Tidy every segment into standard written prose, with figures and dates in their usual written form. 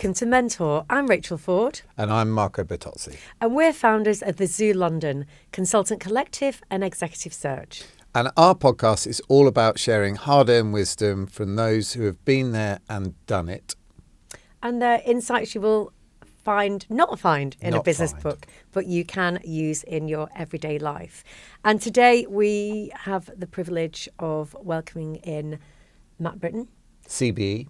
Welcome to Mentor. I'm Rachel Ford. And I'm Marco Bertozzi. And we're founders of TheZoo.London, consultant collective and executive search. And our podcast is all about sharing hard-earned wisdom from those who have been there and done it. And the insights you will not find in a business book, but you can use in your everyday life. And today we have the privilege of welcoming in Matt Brittin. CBE.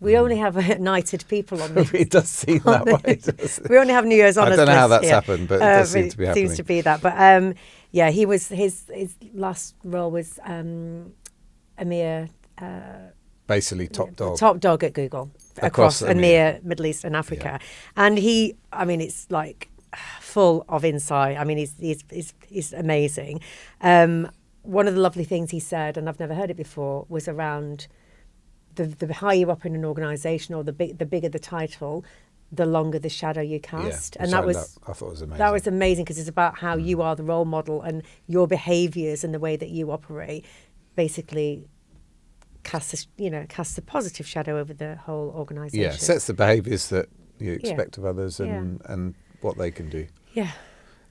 We only have knighted people on this. It does seem that way. We only have New Year's honours. I don't know how that's happened, but it does seem to be happening. Seems to be that. But he was his last role was EMEA. Basically, top dog at Google across EMEA, Middle East and Africa. Yeah. And it's like full of insight. I mean, he's amazing. One of the lovely things he said, and I've never heard it before, was around the higher you up in an organisation, or the bigger the title, the longer the shadow you cast. Yeah, and I thought it was amazing. That was amazing because it's about how you are the role model, and your behaviours and the way that you operate basically casts a positive shadow over the whole organisation. Yeah, sets the behaviours that you expect of others and what they can do. Yeah.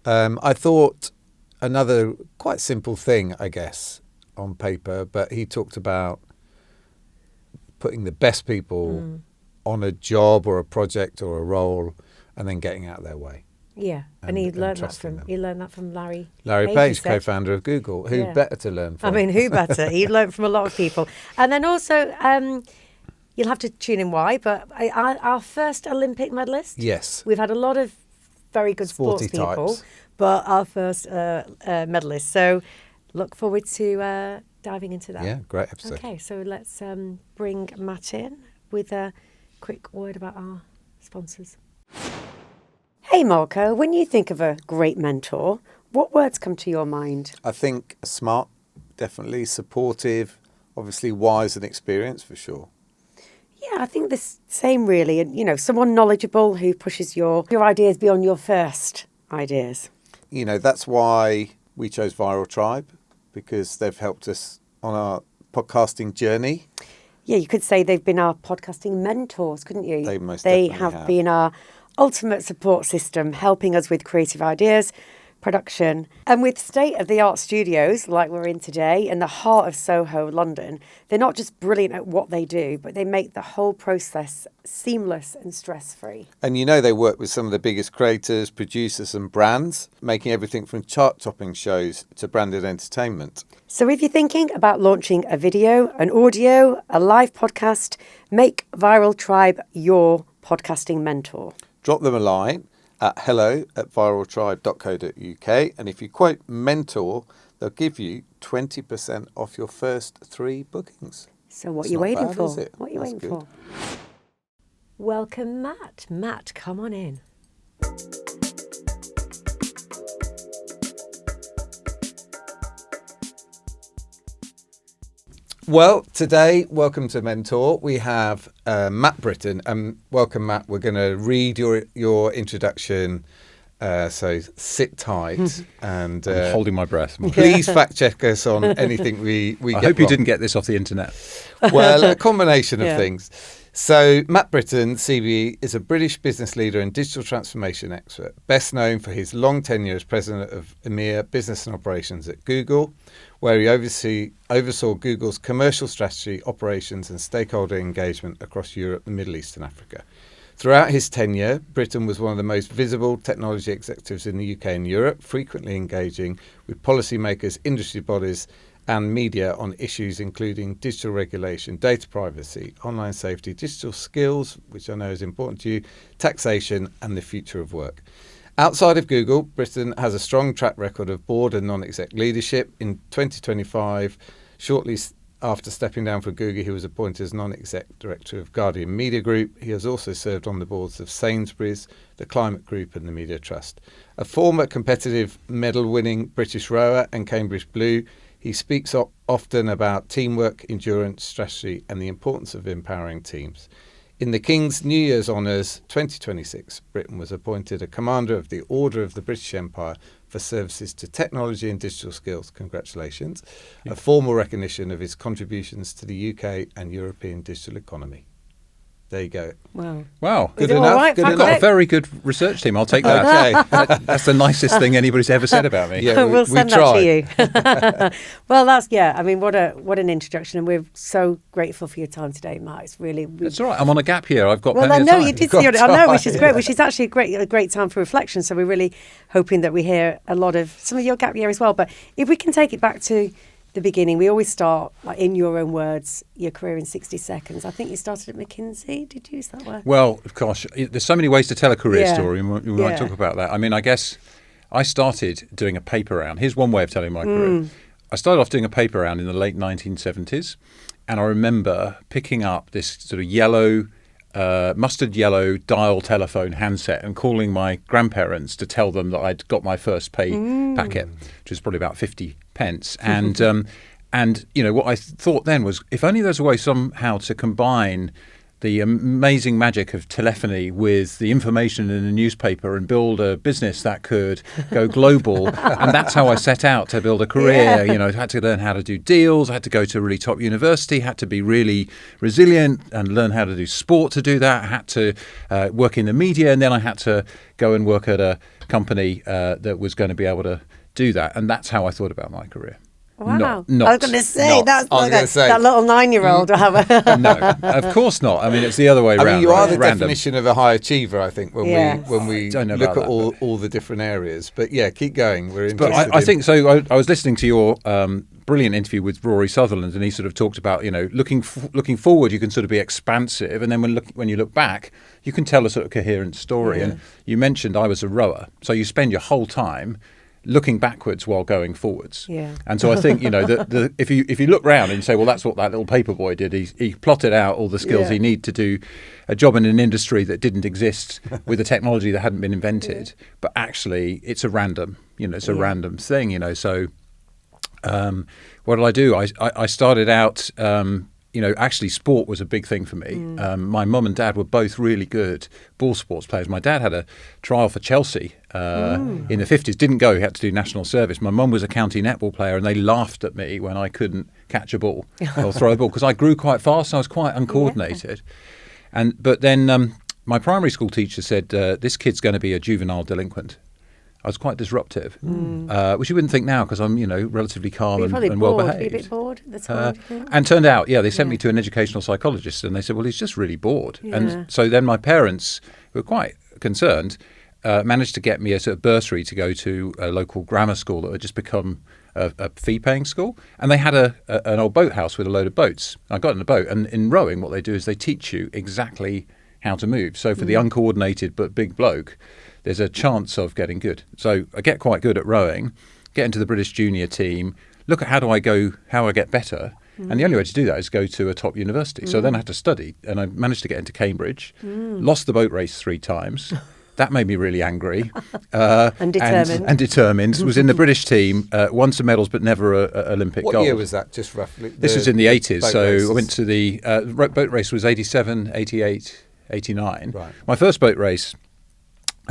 I thought another quite simple thing, I guess, on paper, but he talked about putting the best people on a job or a project or a role, and then getting out of their way. Yeah, and he learned that from Larry Page, co-founder of Google. Who better to learn from? I mean, who better? He learned from a lot of people. And then also, you'll have to tune in why, but our first Olympic medalist. Yes. We've had a lot of very good sports people, but our first medalist. So look forward to diving into that. Yeah, great episode. Okay, so let's bring Matt in with a quick word about our sponsors. Hey Marco, when you think of a great mentor, what words come to your mind? I think smart, definitely, supportive, obviously wise and experienced for sure. Yeah, I think the same really. And, someone knowledgeable who pushes your ideas beyond your first ideas. That's why we chose Viral Tribe, because they've helped us on our podcasting journey. Yeah, you could say they've been our podcasting mentors, couldn't you? They most definitely have been our ultimate support system, helping us with creative ideas, production. And with state-of-the-art studios like we're in today in the heart of Soho, London, they're not just brilliant at what they do, but they make the whole process seamless and stress-free. And they work with some of the biggest creators, producers and brands, making everything from chart-topping shows to branded entertainment. So if you're thinking about launching a video, an audio, a live podcast, make Viral Tribe your podcasting mentor. Drop them a line at hello@viraltribe.co.uk, and if you quote mentor, they'll give you 20% off your first 3 bookings. So what are you waiting for? What are you That's waiting good. for? Welcome, Matt. Matt, come on in. Well, today, welcome to Mentor. We have Matt Brittin. Welcome, Matt. We're going to read your introduction, so sit tight. And I'm holding my breath. Please fact check us on anything we get I hope you wrong. didn't get this off the internet. Well, a combination of things. So Matt Brittin, CBE, is a British business leader and digital transformation expert, best known for his long tenure as president of EMEA Business and Operations at Google, where he oversaw Google's commercial strategy, operations and stakeholder engagement across Europe, the Middle East and Africa. Throughout his tenure, Brittin was one of the most visible technology executives in the UK and Europe, frequently engaging with policymakers, industry bodies and media on issues including digital regulation, data privacy, online safety, digital skills, which I know is important to you, taxation and the future of work. Outside of Google, Brittin has a strong track record of board and non-exec leadership. In 2025, shortly after stepping down from Google, he was appointed as non-exec director of Guardian Media Group. He has also served on the boards of Sainsbury's, the Climate Group and the Media Trust. A former competitive medal-winning British rower and Cambridge Blue, he speaks often about teamwork, endurance, strategy and the importance of empowering teams. In the King's New Year's Honours 2026, Brittin was appointed a Commander of the Order of the British Empire for services to technology and digital skills. Congratulations. A formal recognition of his contributions to the UK and European digital economy. There you go. Wow. Good enough. Right? Good I've enough. got a very good research team. I'll take that. Okay. That's the nicest thing anybody's ever said about me. Yeah, we'll send that to you. Well, I mean, what an introduction, and we're so grateful for your time today, Matt. It's really. It's all right. I'm on a gap here. I've got Well, I plenty know of time. you did see it. I know, which is great. Which is actually a great time for reflection. So we're really hoping that we hear a lot of some of your gap year as well. But if we can take it back to the beginning, we always start, like, in your own words, your career in 60 seconds. I think you started at McKinsey. Did you use that word? Well, gosh, there's so many ways to tell a career story, and we might talk about that. I mean, I guess I started doing a paper round. Here's one way of telling my career. I started off doing a paper round in the late 1970s, and I remember picking up this sort of yellow, mustard yellow dial telephone handset and calling my grandparents to tell them that I'd got my first pay packet, which was probably about 50 pence. And you know, what I thought then was, if only there's a way somehow to combine the amazing magic of telephony with the information in the newspaper and build a business that could go global. And that's how I set out to build a career. You know, I had to learn how to do deals. I had to go to a really top university, had to be really resilient and learn how to do sport to do that. I had to work in the media, and then I had to go and work at a company that was going to be able to do that. And that's how I thought about my career. Wow. Not, I was going to say, that's like that little 9-year-old. No, of course not. I mean, it's the other way around. I mean, you are the random definition of a high achiever, I think, when we look at that, all the different areas. But yeah, keep going. We're but interested. I think so. I was listening to your brilliant interview with Rory Sutherland, and he sort of talked about, you know, looking forward, you can sort of be expansive, and then when you look back, you can tell a sort of coherent story. And you mentioned I was a rower, so you spend your whole time looking backwards while going forwards. And so I think, you know, if you look round and you say, well, that's what that little paper boy did. He plotted out all the skills he needed to do a job in an industry that didn't exist with a technology that hadn't been invented. But actually, it's a random, you know, it's a random thing, you know. So what did I do? I started out, you know, actually sport was a big thing for me. My mum and dad were both really good ball sports players. My dad had a trial for Chelsea in the 50s, didn't go, he had to do national service. My mum was a county netball player, and they laughed at me when I couldn't catch a ball or throw a ball, because I grew quite fast and I was quite uncoordinated. But then my primary school teacher said, this kid's going to be a juvenile delinquent. I was quite disruptive, which you wouldn't think now, because I'm, you know, relatively calm and well behaved. Were you a bit bored at the time? And turned out, they sent me to an educational psychologist, and they said, well, he's just really bored. And so then my parents, who were quite concerned, managed to get me a sort of bursary to go to a local grammar school that had just become a fee-paying school. And they had an old boathouse with a load of boats. I got in a boat, and in rowing, what they do is they teach you exactly how to move. So for the uncoordinated but big bloke, there's a chance of getting good. So I get quite good at rowing, get into the British junior team, look at how I get better. And the only way to do that is go to a top university. So then I had to study, and I managed to get into Cambridge, lost the boat race 3 times. That made me really angry. And determined. And determined. Was in the British team, won some medals, but never a Olympic gold. What year was that, just roughly? This was in the 80s. So races. I went to the boat race was 87, 88, 89. Right. My first boat race,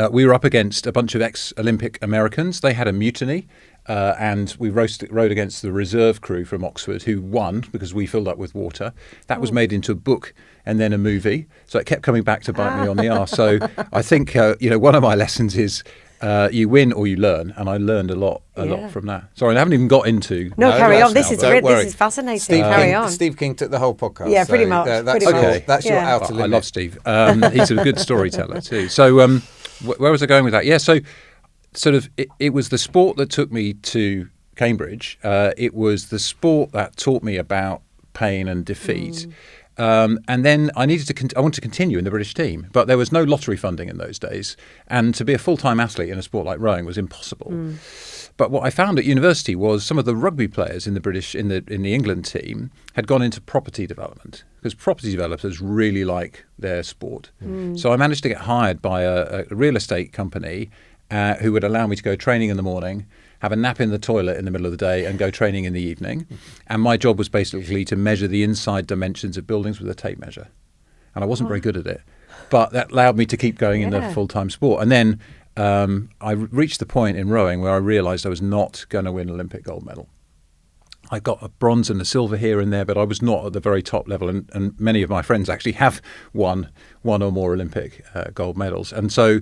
we were up against a bunch of ex-Olympic Americans. They had a mutiny, and we rowed against the reserve crew from Oxford, who won because we filled up with water. That was made into a book and then a movie. So it kept coming back to bite me on the arse. So I think, one of my lessons is you win or you learn, and I learned a lot from that. Sorry, I haven't even got into... No, carry on. This now, is great. This is fascinating. Carry on. Steve King took the whole podcast. Yeah, pretty much. That's your outer limit. I love Steve. He's a good storyteller too. So where was I going with that? Yeah, so sort of it was the sport that took me to Cambridge. It was the sport that taught me about pain and defeat. And then I wanted to continue in the British team, but there was no lottery funding in those days, and to be a full-time athlete in a sport like rowing was impossible. But what I found at university was some of the rugby players in the England team had gone into property development, because property developers really like their sport. So I managed to get hired by a real estate company who would allow me to go training in the morning, have a nap in the toilet in the middle of the day, and go training in the evening. And my job was basically to measure the inside dimensions of buildings with a tape measure. And I wasn't very good at it, but that allowed me to keep going in the full-time sport. And then I reached the point in rowing where I realised I was not going to win an Olympic gold medal. I got a bronze and a silver here and there, but I was not at the very top level. And many of my friends actually have won one or more Olympic gold medals. And so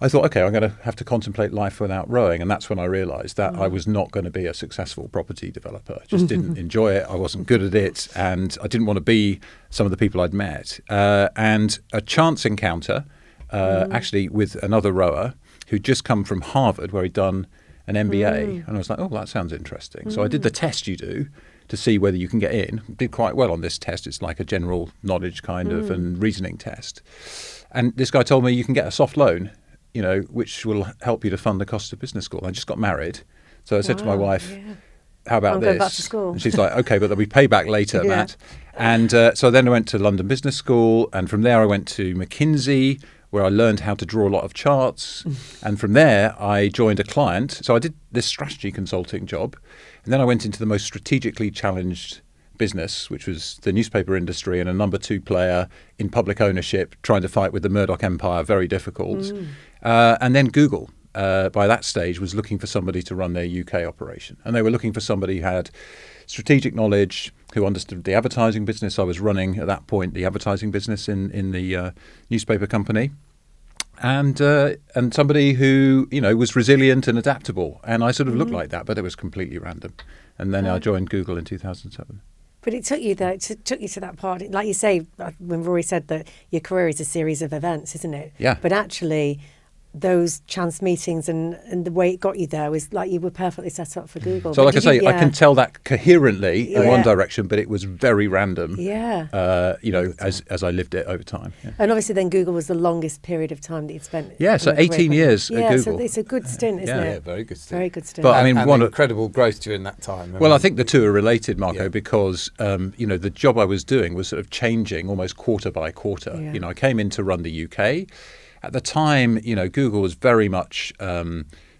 I thought, okay, I'm going to have to contemplate life without rowing. And that's when I realised that I was not going to be a successful property developer. I just didn't enjoy it. I wasn't good at it. And I didn't want to be some of the people I'd met. And a chance encounter, actually, with another rower who'd just come from Harvard, where he'd done an MBA. And I was like, oh, that sounds interesting. So I did the test you do to see whether you can get in. Did quite well on this test. It's like a general knowledge kind of and reasoning test. And this guy told me you can get a soft loan, which will help you to fund the cost of business school. I just got married. So I said to my wife, how about I'm this? going back to school. And she's like, okay, but there'll be payback later, Matt. And so then I went to London Business School. And from there I went to McKinsey, where I learned how to draw a lot of charts. And from there, I joined a client. So I did this strategy consulting job. And then I went into the most strategically challenged business, which was the newspaper industry and a number 2 player in public ownership, trying to fight with the Murdoch empire, very difficult. And then Google, by that stage, was looking for somebody to run their UK operation. And they were looking for somebody who had strategic knowledge, who understood the advertising business. I was running, at that point, the advertising business in the newspaper company. And somebody who, was resilient and adaptable. And I sort of looked like that, but it was completely random. And then I joined Google in 2007. But it took you there. Took you to that part. Like you say, when Rory said that your career is a series of events, isn't it? Yeah. But actually, those chance meetings and the way it got you there was like you were perfectly set up for Google. So, like I say, I can tell that coherently in one direction, but it was very random. Yeah. As I lived it over time. Yeah. And obviously, then Google was the longest period of time that you'd spent. Yeah, so 18 years at Google. So it's a good stint, isn't it? Yeah, very good stint. Very good stint. But I mean, and incredible growth during that time. Well, I think the two are related, Marco, because the job I was doing was sort of changing almost quarter by quarter. Yeah. I came in to run the UK. At the time, Google was very much,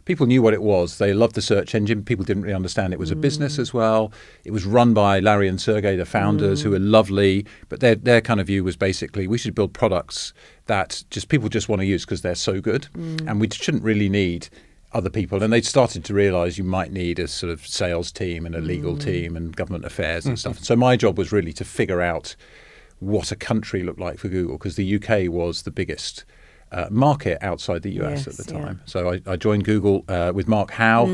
people knew what it was. They loved the search engine. People didn't really understand it was a business as well. It was run by Larry and Sergey, the founders, who were lovely. But their kind of view was basically, we should build products that people just want to use because they're so good. And we shouldn't really need other people. And they'd started to realize you might need a sort of sales team and a legal team and government affairs and stuff. So my job was really to figure out what a country looked like for Google, because the UK was the biggest market outside the US at the time. So I joined Google with Mark Howe,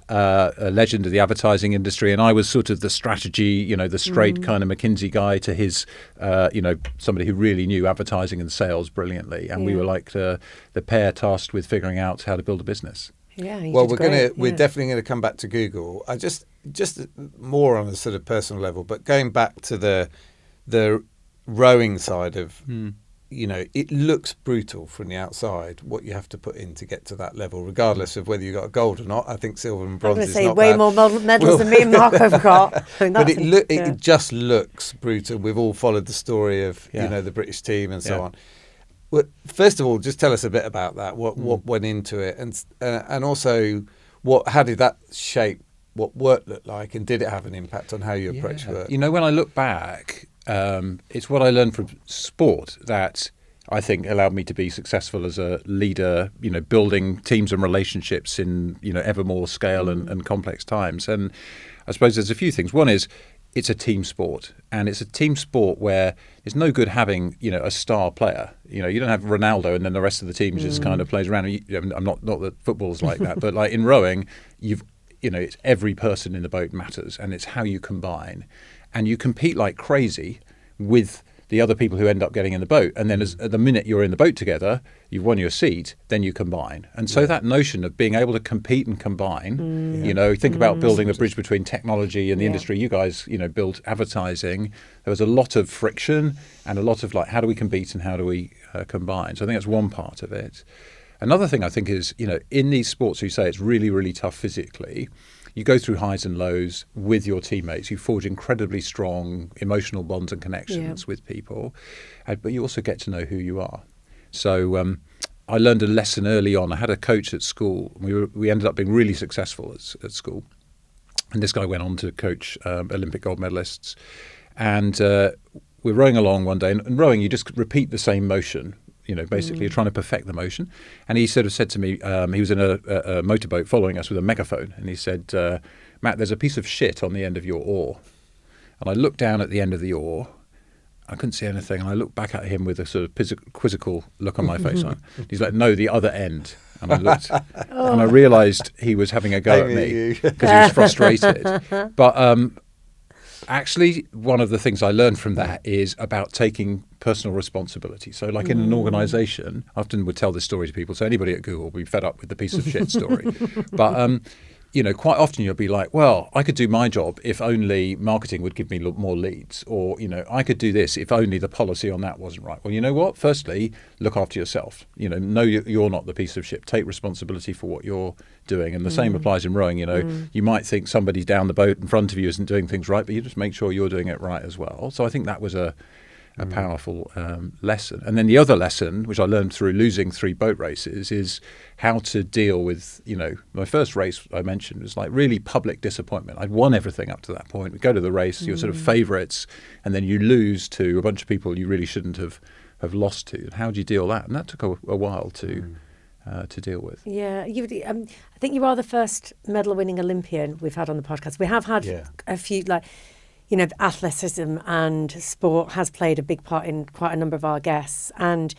a legend of the advertising industry, and I was sort of the strategy, the straight kind of McKinsey guy to his, somebody who really knew advertising and sales brilliantly. And we were like the pair tasked with figuring out how to build a business. Yeah. Well, we're definitely going to come back to Google. I just more on a sort of personal level, but going back to the rowing side of. It looks brutal from the outside what you have to put in to get to that level, regardless of whether you got a gold or not. I think silver and bronze is not bad. I'm going to say way more medals than me and Mark have got. But it just looks brutal. We've all followed the story of the British team and so on. Well, first of all, just tell us a bit about that. What went into it, and also how did that shape what work looked like, and did it have an impact on how you approach work? When I look back. It's what I learned from sport that I think allowed me to be successful as a leader, building teams and relationships in, ever more scale and complex times. And I suppose there's a few things. One is it's a team sport, and it's a team sport where it's no good having, a star player. You don't have Ronaldo and then the rest of the team just kind of plays around. I'm not that football's like that, but like in rowing, it's every person in the boat matters, and it's how you combine. And you compete like crazy with the other people who end up getting in the boat. And then at the minute you're in the boat together, you've won your seat, then you combine. And so that notion of being able to compete and combine, think about building a bridge between technology and the industry. You guys, built advertising. There was a lot of friction and a lot of how do we compete and how do we combine? So I think that's one part of it. Another thing I think is, in these sports, you say it's really, really tough physically. You go through highs and lows with your teammates. You forge incredibly strong emotional bonds and connections with people, but you also get to know who you are. So I learned a lesson early on. I had a coach at school. We ended up being really successful at school, and this guy went on to coach Olympic gold medalists. And we're rowing along one day, and rowing, you just repeat the same motion. Basically you're trying to perfect the motion. And he sort of said to me, he was in a motorboat following us with a megaphone. And he said, Matt, there's a piece of shit on the end of your oar. And I looked down at the end of the oar. I couldn't see anything. And I looked back at him with a sort of quizzical look on my face. He's like, no, the other end. And I looked and I realised he was having a go at me because he was frustrated. But actually, one of the things I learned from that is about taking personal responsibility. So like in an organisation, I often would tell this story to people. So anybody at Google will be fed up with the piece of shit story. But quite often you'll be like, well, I could do my job if only marketing would give me more leads, or, I could do this if only the policy on that wasn't right. Well, you know what? Firstly, look after yourself. Know you're not the piece of shit. Take responsibility for what you're doing. And the same applies in rowing. You might think somebody down the boat in front of you isn't doing things right, but you just make sure you're doing it right as well. So I think that was a powerful lesson. And then the other lesson, which I learned through losing 3 boat races, is how to deal with, my first race I mentioned was like really public disappointment. I'd won everything up to that point. We go to the race, you're sort of favourites, and then you lose to a bunch of people you really shouldn't have lost to. And how do you deal with that? And that took a while to deal with. Yeah, I think you are the first medal-winning Olympian we've had on the podcast. We have had a few, athleticism and sport has played a big part in quite a number of our guests. And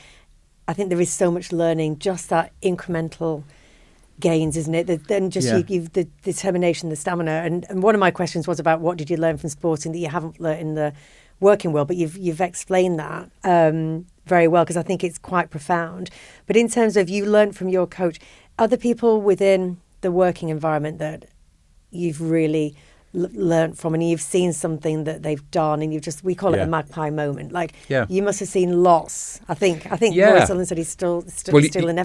I think there is so much learning, just that incremental gains, isn't it? Then just you've the determination, the stamina. And one of my questions was about what did you learn from sporting that you haven't learned in the working world, but you've explained that very well, because I think it's quite profound. But in terms of you learned from your coach, other people within the working environment that you've really learned from, and you've seen something that they've done, and we call it a magpie moment. You must have seen lots. I think Rory Sullivan said he's still in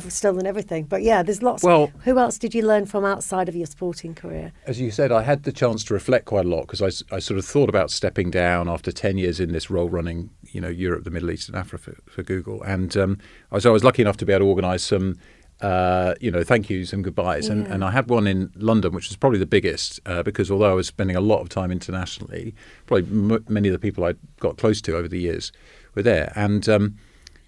everything. But there's lots. Well, who else did you learn from outside of your sporting career? As you said, I had the chance to reflect quite a lot, because I sort of thought about stepping down after 10 years in this role, running Europe, the Middle East and Africa for Google. And I was lucky enough to be able to organise some thank yous and goodbyes. And I had one in London, which was probably the biggest, because although I was spending a lot of time internationally, probably many of the people I got close to over the years were there. And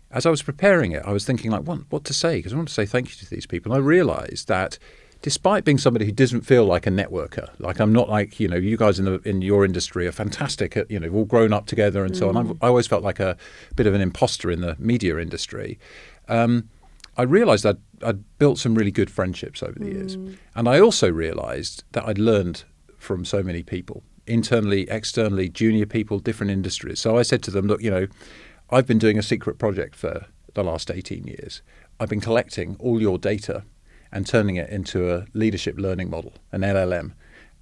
as I was preparing it, I was thinking what to say, because I want to say thank you to these people. And I realised that despite being somebody who doesn't feel like a networker, like I'm not like, you guys in your industry are fantastic at, we've all grown up together and so on. I always felt like a bit of an imposter in the media industry. I realised I'd built some really good friendships over the years. And I also realised that I'd learned from so many people, internally, externally, junior people, different industries. So I said to them, look, I've been doing a secret project for the last 18 years. I've been collecting all your data and turning it into a leadership learning model, an LLM.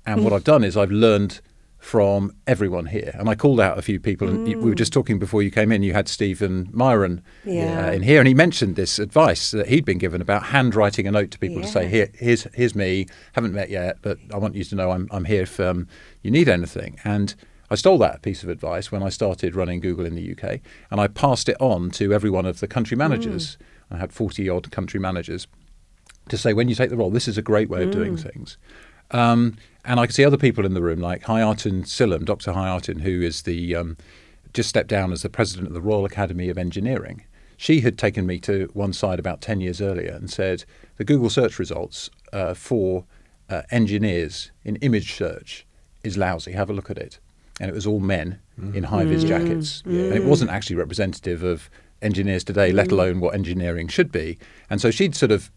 And what I've done is I've learned from everyone here. And I called out a few people, and we were just talking before you came in, you had Stephen Myron in here, and he mentioned this advice that he'd been given about handwriting a note to people to say, here's me, haven't met yet, but I want you to know I'm here if you need anything. And I stole that piece of advice when I started running Google in the UK, and I passed it on to every one of the country managers. I had 40-odd country managers to say, when you take the role, this is a great way of doing things. And I could see other people in the room, like Hayatun Sillam, Dr. Hayatun, who is just stepped down as the president of the Royal Academy of Engineering. She had taken me to one side about 10 years earlier and said, the Google search results for engineers in image search is lousy. Have a look at it. And it was all men in high-vis jackets. And it wasn't actually representative of engineers today, let alone what engineering should be. And so she'd sort of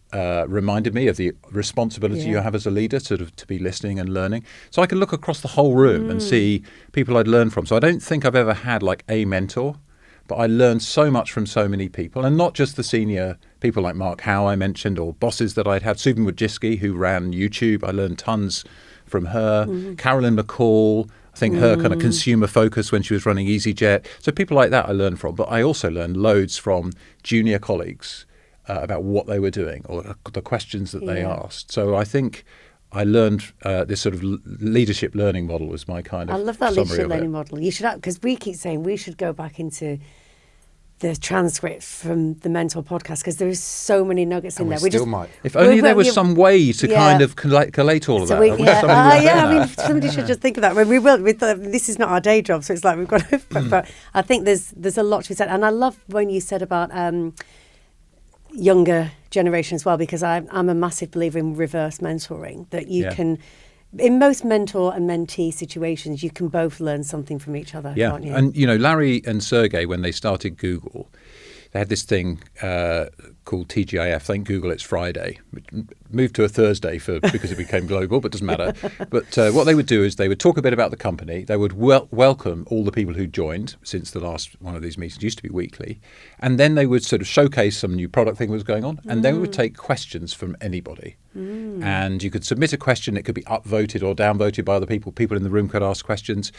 reminded me of the responsibility you have as a leader, sort of to be listening and learning. So I could look across the whole room and see people I'd learned from. So I don't think I've ever had like a mentor, but I learned so much from so many people, and not just the senior people like Mark Howe I mentioned, or bosses that I'd had. Susan Wojcicki, who ran YouTube, I learned tons from her. Carolyn McCall, I think her kind of consumer focus when she was running EasyJet. So people like that I learned from, but I also learned loads from junior colleagues about what they were doing or the questions that they asked. So I think I learned this sort of leadership learning model was my kind of I love that leadership learning model. You should, because we keep saying we should go back into the transcript from the Mentor podcast, because there is so many nuggets in there. We still might. If only there was some way to kind of collate all of that. I mean, somebody should just think of that. When we will. This is not our day job, so it's like we've got to. But I think there's a lot to be said, and I love when you said about younger generation as well, because I'm a massive believer in reverse mentoring. That you can in most mentor and mentee situations, you can both learn something from each other, can't you? And Larry and Sergey, when they started Google, they had this thing called TGIF. Thank Google it's Friday. Moved to a Thursday because it became global, but doesn't matter. But what they would do is they would talk a bit about the company. They would welcome all the people who joined since the last one of these meetings. It used to be weekly. And then they would sort of showcase some new product thing that was going on. And then we would take questions from anybody. And you could submit a question. It could be upvoted or downvoted by other people. People in the room could ask questions.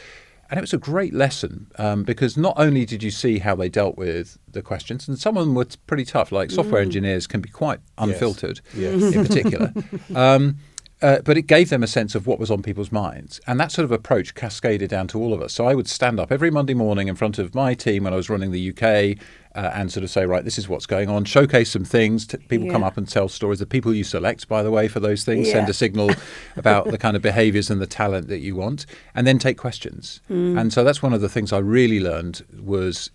And it was a great lesson because not only did you see how they dealt with the questions, and some of them were pretty tough, like software engineers can be quite unfiltered in particular, but it gave them a sense of what was on people's minds. And that sort of approach cascaded down to all of us. So I would stand up every Monday morning in front of my team when I was running the UK and sort of say, right, this is what's going on, showcase some things. People come up and tell stories. The people you select, by the way, for those things, send a signal about the kind of behaviours and the talent that you want, and then take questions. And so that's one of the things I really learned was,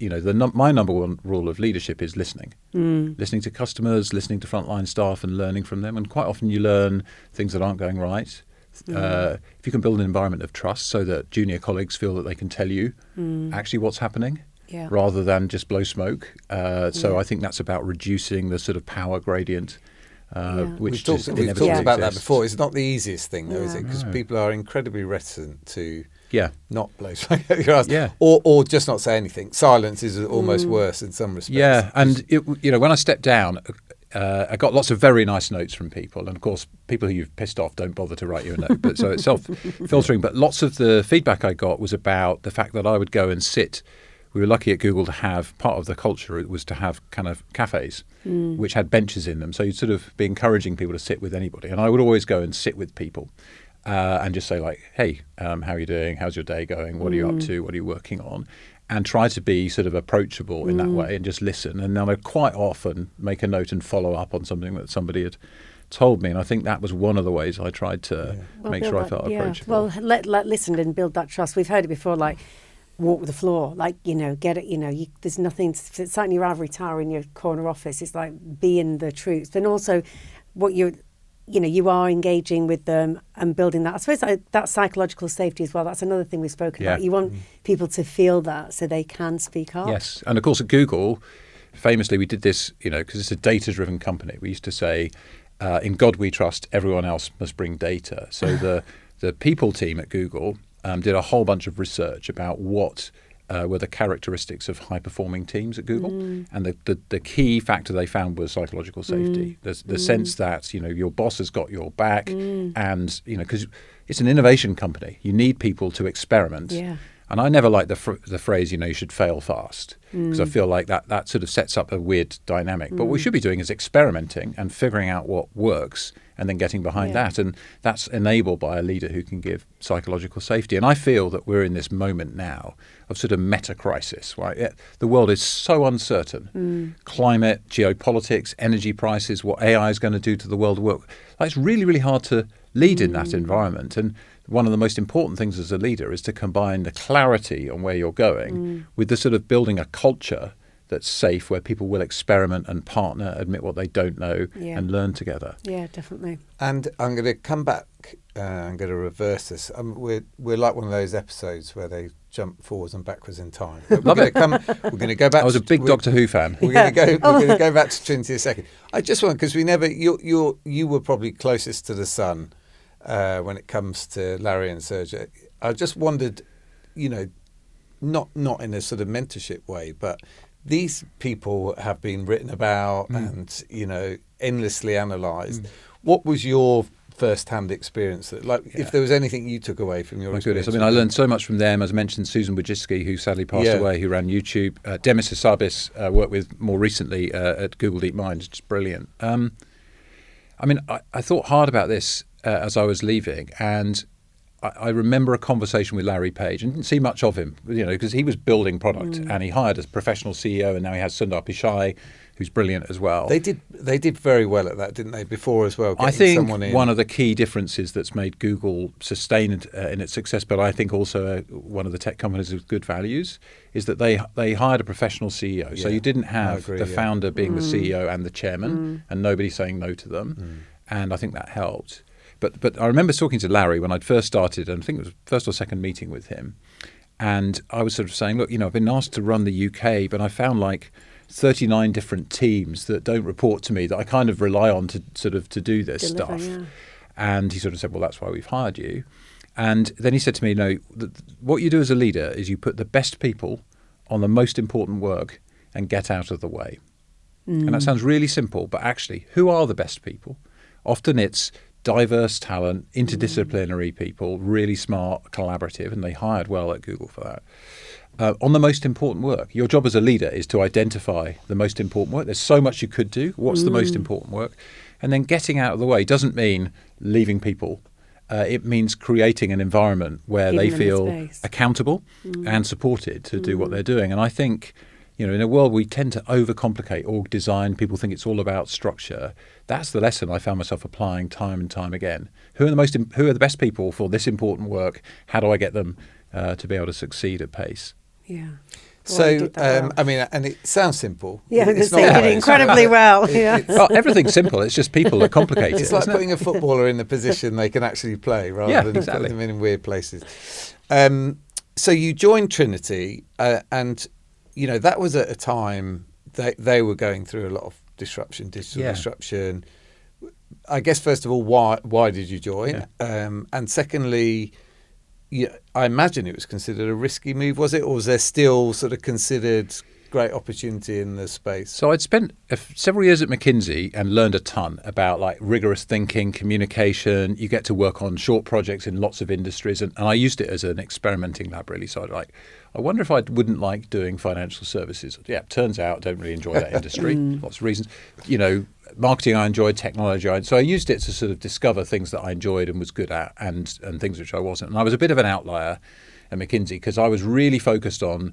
my number one rule of leadership is listening. Listening to customers, listening to frontline staff and learning from them. And quite often you learn things that aren't going right. If you can build an environment of trust so that junior colleagues feel that they can tell you actually what's happening, rather than just blow smoke. So I think that's about reducing the sort of power gradient, which we've talked about that before. It's not the easiest thing, though, is it? Because people are incredibly reticent to not blow smoke at your ass, or just not say anything. Silence is almost worse in some respects. Yeah, and when I stepped down, I got lots of very nice notes from people, and of course, people who you've pissed off don't bother to write you a note. But so it's self-filtering. But lots of the feedback I got was about the fact that I would go and sit. We were lucky at Google to have part of the culture was to have kind of cafes, which had benches in them. So you'd sort of be encouraging people to sit with anybody. And I would always go and sit with people and just say like, hey, how are you doing? How's your day going? What are you up to? What are you working on? And try to be sort of approachable in that way and just listen. And then I'd quite often make a note and follow up on something that somebody had told me. And I think that was one of the ways I tried to make sure I felt approachable. Well, let listen and build that trust. We've heard it before, like, walk the floor, like, get it, there's nothing, it's like your ivory tower in your corner office. It's like being the truth. But also what you are engaging with them and building that. I suppose that psychological safety as well. That's another thing we've spoken about. You want people to feel that so they can speak up. Yes. And of course at Google, famously we did this, because it's a data-driven company. We used to say, in God we trust, everyone else must bring data. So the people team at Google did a whole bunch of research about what were the characteristics of high-performing teams at Google. And the key factor they found was psychological safety. The sense that, your boss has got your back and, because it's an innovation company. You need people to experiment. Yeah. And I never liked the phrase, you should fail fast, because I feel like that sort of sets up a weird dynamic. But what we should be doing is experimenting and figuring out what works and then getting behind that. And that's enabled by a leader who can give psychological safety. And I feel that we're in this moment now of sort of meta-crisis, right? The world is so uncertain. Climate, geopolitics, energy prices, what AI is going to do to the world of work. It's really, really hard to lead in that environment. And one of the most important things as a leader is to combine the clarity on where you're going with the sort of building a culture that's safe, where people will experiment and partner, admit what they don't know, and learn together. Yeah, definitely. And I'm going to come back. I'm going to reverse this. We're like one of those episodes where they jump forwards and backwards in time. We're going to go back. I was a big Doctor Who fan. We're going to go back to Trinity in a second. I just want, because we never. You were probably closest to the sun when it comes to Larry and Sergey. I just wondered, not in a sort of mentorship way, but these people have been written about and, endlessly analysed. What was your first-hand experience? If there was anything you took away from your experience? I learned so much from them. As I mentioned, Susan Wojcicki, who sadly passed away, who ran YouTube. Demis Hassabis worked with more recently at Google DeepMind, just brilliant. I thought hard about this as I was leaving, and I remember a conversation with Larry Page, and didn't see much of him, because he was building product and he hired a professional CEO, and now he has Sundar Pichai, who's brilliant as well. They did very well at that, didn't they, before as well? I think one of the key differences that's made Google sustained in its success, but I think also one of the tech companies with good values, is that they hired a professional CEO. Yeah, so you didn't have the founder being the CEO and the chairman and nobody saying no to them. And I think that helped. But I remember talking to Larry when I'd first started, and I think it was first or second meeting with him. And I was sort of saying, look, I've been asked to run the UK, but I found like 39 different teams that don't report to me that I kind of rely on to do this stuff. Yeah. And he sort of said, well, that's why we've hired you. And then he said to me, no, what you do as a leader is you put the best people on the most important work and get out of the way. And that sounds really simple, but actually, who are the best people? Often it's diverse talent, interdisciplinary people, really smart, collaborative, and they hired well at Google for that. On the most important work, your job as a leader is to identify the most important work. There's so much you could do. What's the most important work? And then getting out of the way doesn't mean leaving people. It means creating an environment where they feel accountable and supported to do what they're doing. And I think, in a world we tend to overcomplicate org design, people think it's all about structure. That's the lesson I found myself applying time and time again. Who are the best people for this important work? How do I get them to be able to succeed at pace? Yeah. So, and it sounds simple. Yeah, I was going to say you did it incredibly well. Well, everything's simple. It's just people that complicate it. It's like putting a footballer in the position they can actually play rather than putting them in weird places. So you joined Trinity, and that was at a time they were going through a lot of digital disruption. I guess first of all, why did you join? Yeah. And secondly, I imagine it was considered a risky move, was it? Or was there still sort of considered great opportunity in the space? So I'd spent several years at McKinsey and learned a ton about like rigorous thinking, communication. You get to work on short projects in lots of industries. And I used it as an experimenting lab, really. So I wonder if I wouldn't like doing financial services. Yeah, turns out I don't really enjoy that industry. Lots of reasons. Marketing I enjoyed, technology so I used it to sort of discover things that I enjoyed and was good at and things which I wasn't. And I was a bit of an outlier at McKinsey because I was really focused on,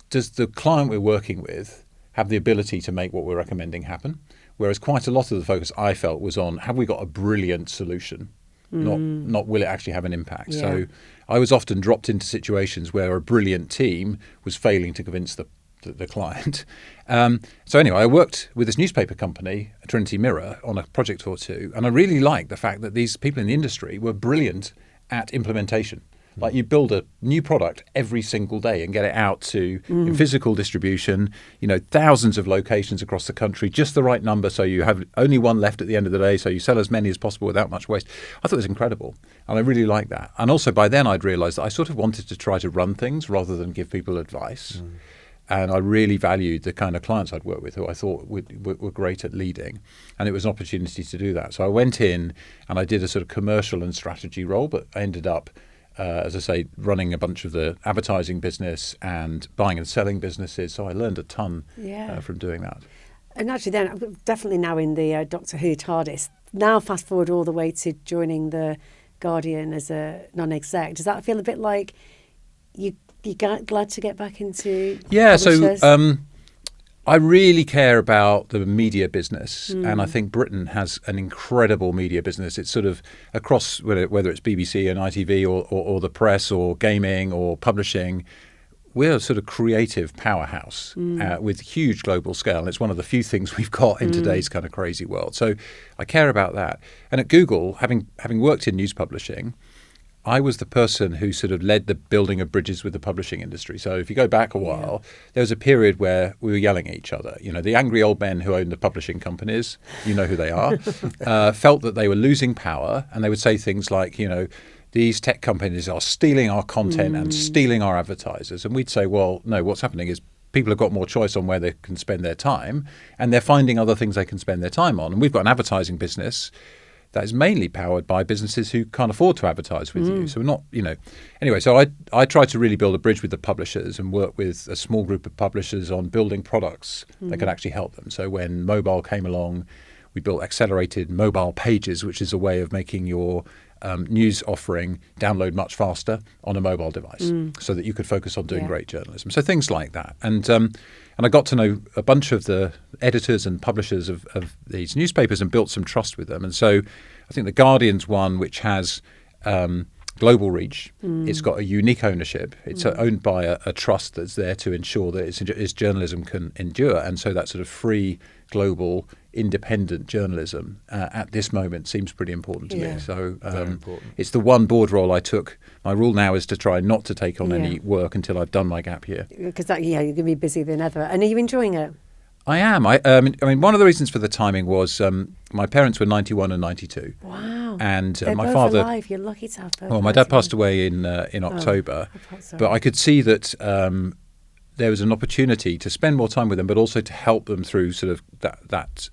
does the client we're working with have the ability to make what we're recommending happen? Whereas quite a lot of the focus I felt was on, have we got a brilliant solution? Not will it actually have an impact? Yeah. So I was often dropped into situations where a brilliant team was failing to convince the client. So anyway, I worked with this newspaper company, Trinity Mirror, on a project or two, and I really liked the fact that these people in the industry were brilliant at implementation. Like you build a new product every single day and get it out to in physical distribution, thousands of locations across the country, just the right number so you have only one left at the end of the day, so you sell as many as possible without much waste. I thought it was incredible, and I really liked that. And also by then I'd realized that I sort of wanted to try to run things rather than give people advice. And I really valued the kind of clients I'd worked with who I thought were great at leading. And it was an opportunity to do that. So I went in and I did a sort of commercial and strategy role, but I ended up, as I say, running a bunch of the advertising business and buying and selling businesses. So I learned a ton from doing that. And actually then, I'm definitely now in the Doctor Who TARDIS. Now fast forward all the way to joining the Guardian as a non-exec. Does that feel a bit like you're glad to get back into publishers? So I really care about the media business, and I think Brittin has an incredible media business. It's sort of across, whether it's BBC and ITV or the press or gaming or publishing, we're a sort of creative powerhouse with huge global scale, and it's one of the few things we've got in today's kind of crazy world. So I care about that. And at Google, having worked in news publishing, I was the person who sort of led the building of bridges with the publishing industry. So if you go back a while, there was a period where we were yelling at each other. The angry old men who owned the publishing companies, you know who they are, felt that they were losing power, and they would say things like, these tech companies are stealing our content and stealing our advertisers. And we'd say, well, no, what's happening is people have got more choice on where they can spend their time, and they're finding other things they can spend their time on. And we've got an advertising business that is mainly powered by businesses who can't afford to advertise with you. So we're not, Anyway, so I tried to really build a bridge with the publishers and work with a small group of publishers on building products that could actually help them. So when mobile came along, we built accelerated mobile pages, which is a way of making your news offering download much faster on a mobile device so that you could focus on doing great journalism. So things like that. And I got to know a bunch of the editors and publishers of these newspapers and built some trust with them. And so I think The Guardian's one, which has global reach. It's got a unique ownership. It's owned by a trust that's there to ensure that its journalism can endure. And so that sort of free, global, independent journalism at this moment seems pretty important to me. So it's the one board role I took. My rule now is to try not to take on any work until I've done my gap year. Because you're going to be busier than ever. And are you enjoying it? I am. I mean, one of the reasons for the timing was my parents were 91 and 92. Wow. And They're my both father. alive. You're lucky to have both. Well, my dad passed away in October, but I could see that there was an opportunity to spend more time with them, but also to help them through sort of that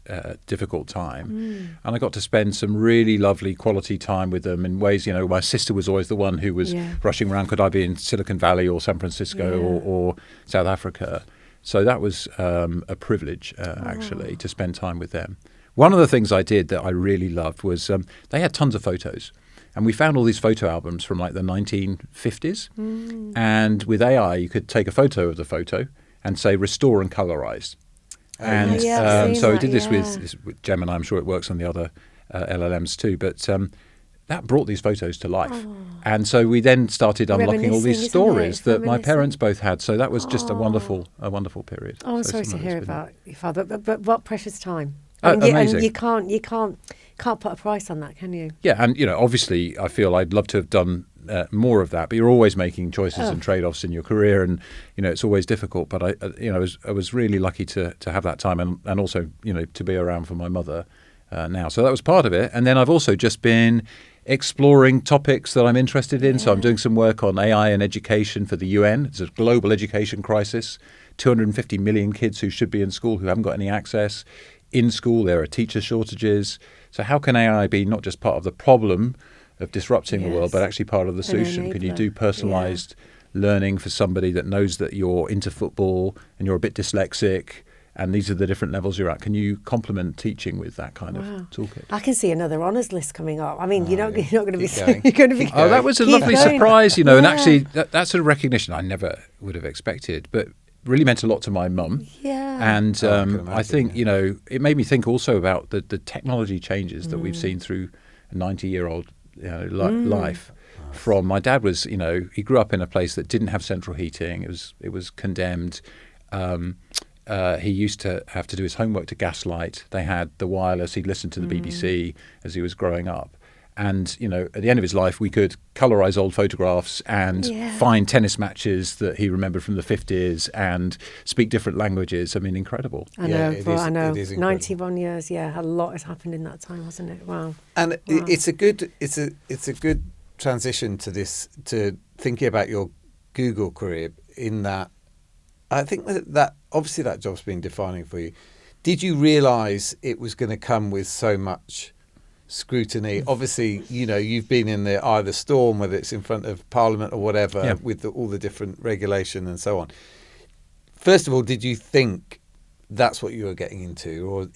difficult time. And I got to spend some really lovely quality time with them in ways, my sister was always the one who was rushing around. Could I be in Silicon Valley or San Francisco or South Africa? So that was a privilege, actually, to spend time with them. One of the things I did that I really loved was they had tons of photos. And we found all these photo albums from like the 1950s. And with AI, you could take a photo of the photo and say restore and colorize. And so I did this with Gemini. I'm sure it works on the other LLMs too. But that brought these photos to life. And so we then started unlocking all these stories that my parents both had. So that was just a wonderful period. Oh, I'm sorry to hear about your father. But what precious time. Amazing. And you can't put a price on that, can you? Yeah, and obviously, I feel I'd love to have done more of that. But you're always making choices and trade-offs in your career, and it's always difficult. But I was really lucky to have that time, and also to be around for my mother now. So that was part of it. And then I've also just been exploring topics that I'm interested in. So I'm doing some work on AI and education for the UN. It's a global education crisis. 250 million kids who should be in school who haven't got any access. In school, there are teacher shortages. So how can AI be not just part of the problem of disrupting the world, but actually part of the solution? Can you do personalized learning for somebody that knows that you're into football and you're a bit dyslexic, and these are the different levels you're at? Can you complement teaching with that kind of toolkit? I can see another honours list coming up. I mean, you're not going to be You're going to be. Oh, that was a lovely surprise, and actually that sort of recognition I never would have expected, but really meant a lot to my mum. And I think, it made me think also about the technology changes that we've seen through a 90-year-old life. From my dad was, he grew up in a place that didn't have central heating. It was condemned. He used to have to do his homework to gaslight. They had the wireless. He'd listened to the BBC as he was growing up. And, at the end of his life, we could colorize old photographs and find tennis matches that he remembered from the 50s and speak different languages. I mean, incredible. I know. 91 years, a lot has happened in that time, hasn't it? Wow. And it's a good transition to thinking about your Google career, in that I think that obviously that job's been defining for you. Did you realise it was going to come with so much scrutiny? Obviously, you've been in the eye of the storm, whether it's in front of Parliament or whatever, with all the different regulation and so on. First of all, did you think that's what you were getting into, or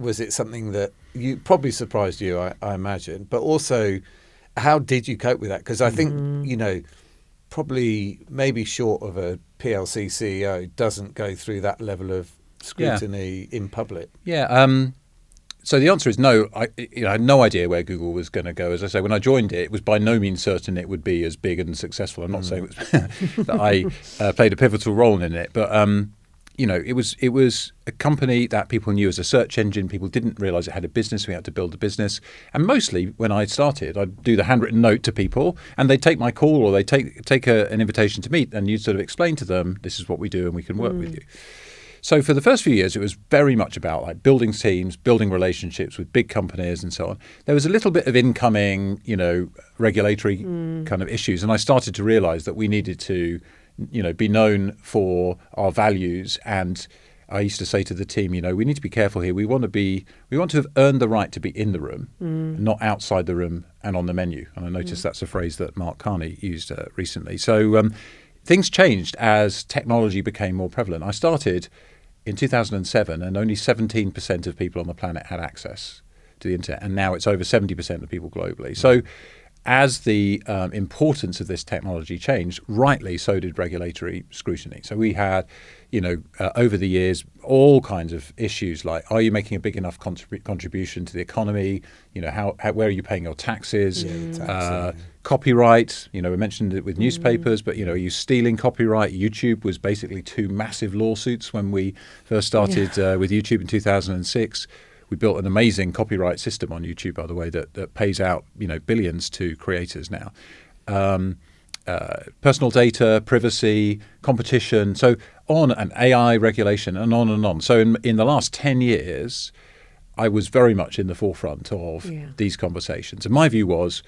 was it something that you probably surprised you? I imagine, but also, how did you cope with that? Because I think probably maybe short of a PLC CEO doesn't go through that level of scrutiny in public. So the answer is no. I had no idea where Google was going to go. As I say, when I joined it, it was by no means certain it would be as big and successful. I'm not saying that I played a pivotal role in it, but it was a company that people knew as a search engine. People didn't realize it had a business. We had to build a business. And mostly when I started, I'd do the handwritten note to people, and they'd take my call, or they'd take an invitation to meet, and you'd sort of explain to them, this is what we do and we can work with you. So for the first few years, it was very much about like building teams, building relationships with big companies and so on. There was a little bit of incoming, regulatory kind of issues. And I started to realize that we needed to, be known for our values. And I used to say to the team, we need to be careful here. We want to have earned the right to be in the room, not outside the room and on the menu. And I noticed that's a phrase that Mark Carney used recently. So things changed as technology became more prevalent. I started in 2007, and only 17% of people on the planet had access to the internet, and now it's over 70% of people globally. So as the importance of this technology changed, rightly so did regulatory scrutiny. So we had, over the years, all kinds of issues like, are you making a big enough contribution to the economy? Where are you paying your taxes? Copyright, we mentioned it with newspapers, but, are you stealing copyright? YouTube was basically 2 massive lawsuits when we first started with YouTube in 2006. We built an amazing copyright system on YouTube, by the way, that pays out, billions to creators now. Personal data, privacy, competition, so on, and AI regulation, and on and on. So in the last 10 years, I was very much in the forefront of these conversations. And my view was,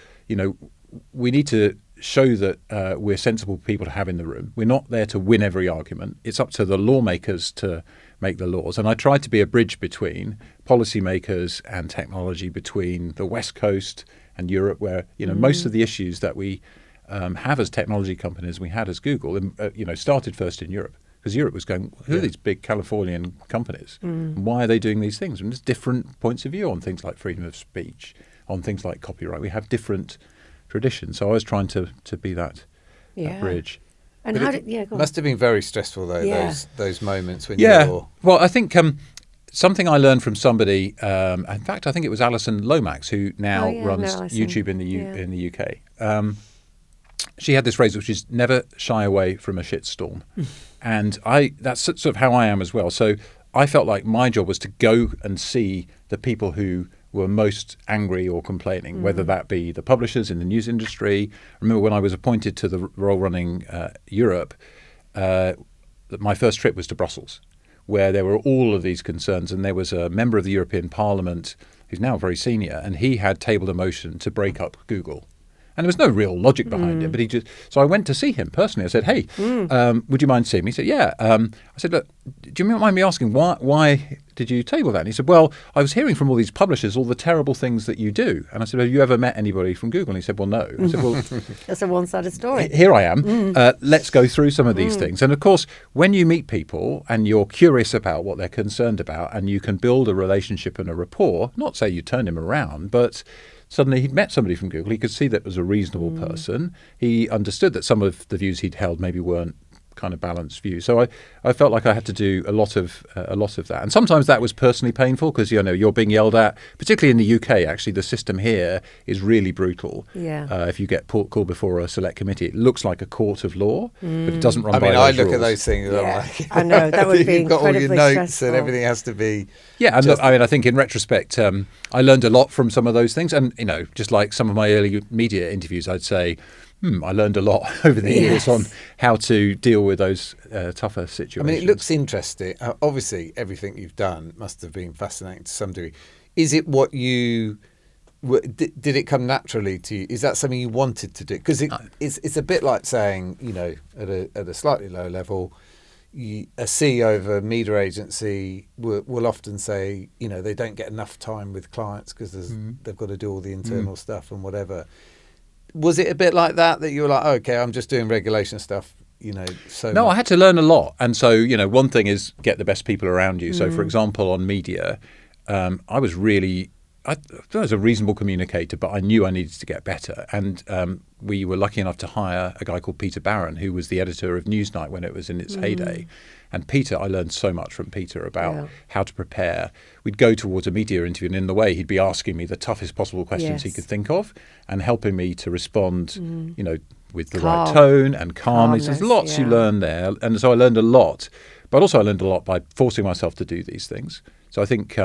we need to show that we're sensible people to have in the room. We're not there to win every argument. It's up to the lawmakers to make the laws. And I tried to be a bridge between policymakers and technology, between the West Coast and Europe, where most of the issues that we have as technology companies, we had as Google, started first in Europe. Because Europe was going, who are these big Californian companies? And why are they doing these things? And there's different points of view on things like freedom of speech, on things like copyright. We have different traditions. So I was trying to be that bridge. And it must have been very stressful, though, those moments when you're... Well, I think something I learned from somebody, in fact, I think it was Alison Lomax, who now runs YouTube in the UK. She had this phrase, which is never shy away from a shitstorm. And that's sort of how I am as well. So I felt like my job was to go and see the people who were most angry or complaining, whether that be the publishers in the news industry. I remember when I was appointed to the role running Europe, my first trip was to Brussels, where there were all of these concerns. And there was a member of the European Parliament who's now very senior, and he had tabled a motion to break up Google. And there was no real logic behind it, but so I went to see him personally. I said, hey, would you mind seeing me? He said, yeah. I said, look, do you mind me asking, why did you table that? And he said, well, I was hearing from all these publishers all the terrible things that you do. And I said, have you ever met anybody from Google? And he said, well, no. I said, well, that's a one-sided story. Here I am. Let's go through some of these things. And of course, when you meet people and you're curious about what they're concerned about, and you can build a relationship and a rapport, not say you turn him around, but suddenly he'd met somebody from Google. He could see that was a reasonable person. He understood that some of the views he'd held maybe weren't kind of balanced views. So I felt like I had to do a lot of that. And sometimes that was personally painful because, you're being yelled at, particularly in the UK, actually. The system here is really brutal. If you get called before a select committee, it looks like a court of law, but it doesn't run by those rules. I look at those things and I'm like... I know, that would be you've got all your notes stressful. and everything has to be... Yeah, and look, I think in retrospect, I learned a lot from some of those things. And, just like some of my early media interviews, I'd say, I learned a lot over the years on how to deal with those tougher situations. I mean, it looks interesting. Obviously, everything you've done must have been fascinating to some degree. Is it what you... Did it come naturally to you? Is that something you wanted to do? Because it's a bit like saying, at a slightly lower level, a CEO of a media agency will often say, they don't get enough time with clients because they've got to do all the internal stuff and whatever. Was it a bit like that you were like, oh, okay, I'm just doing regulation stuff, so No, much? I had to learn a lot. And so, one thing is get the best people around you. So, for example, on media, I was a reasonable communicator, but I knew I needed to get better. And we were lucky enough to hire a guy called Peter Barron, who was the editor of Newsnight when it was in its heyday. And Peter, I learned so much from Peter about how to prepare. We'd go towards a media interview, and in the way, he'd be asking me the toughest possible questions he could think of and helping me to respond, with the right tone and calmness. There's lots you learn there. And so I learned a lot. But also I learned a lot by forcing myself to do these things. So I think,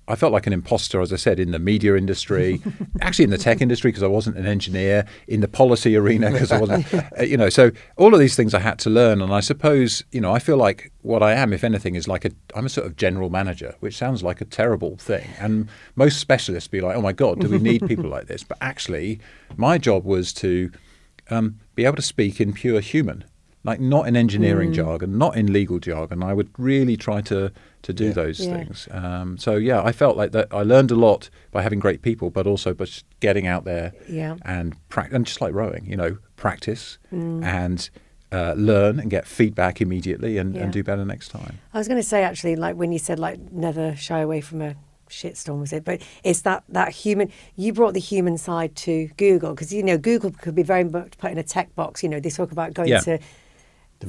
I felt like an imposter, as I said, in the media industry, actually in the tech industry because I wasn't an engineer, in the policy arena because I wasn't, so all of these things I had to learn. And I suppose, I feel like what I am, if anything, is I'm a sort of general manager, which sounds like a terrible thing. And most specialists be like, oh my God, do we need people like this? But actually, my job was to be able to speak in pure human, like not in engineering jargon, not in legal jargon. I would really try to do those things. I felt like that. I learned a lot by having great people, but also by just getting out there and and just like rowing, practice and learn and get feedback immediately and do better next time. I was going to say, actually, like when you said, like, never shy away from a shitstorm was it? But it's that human. You brought the human side to Google because Google could be very much put in a tech box. They talk about going to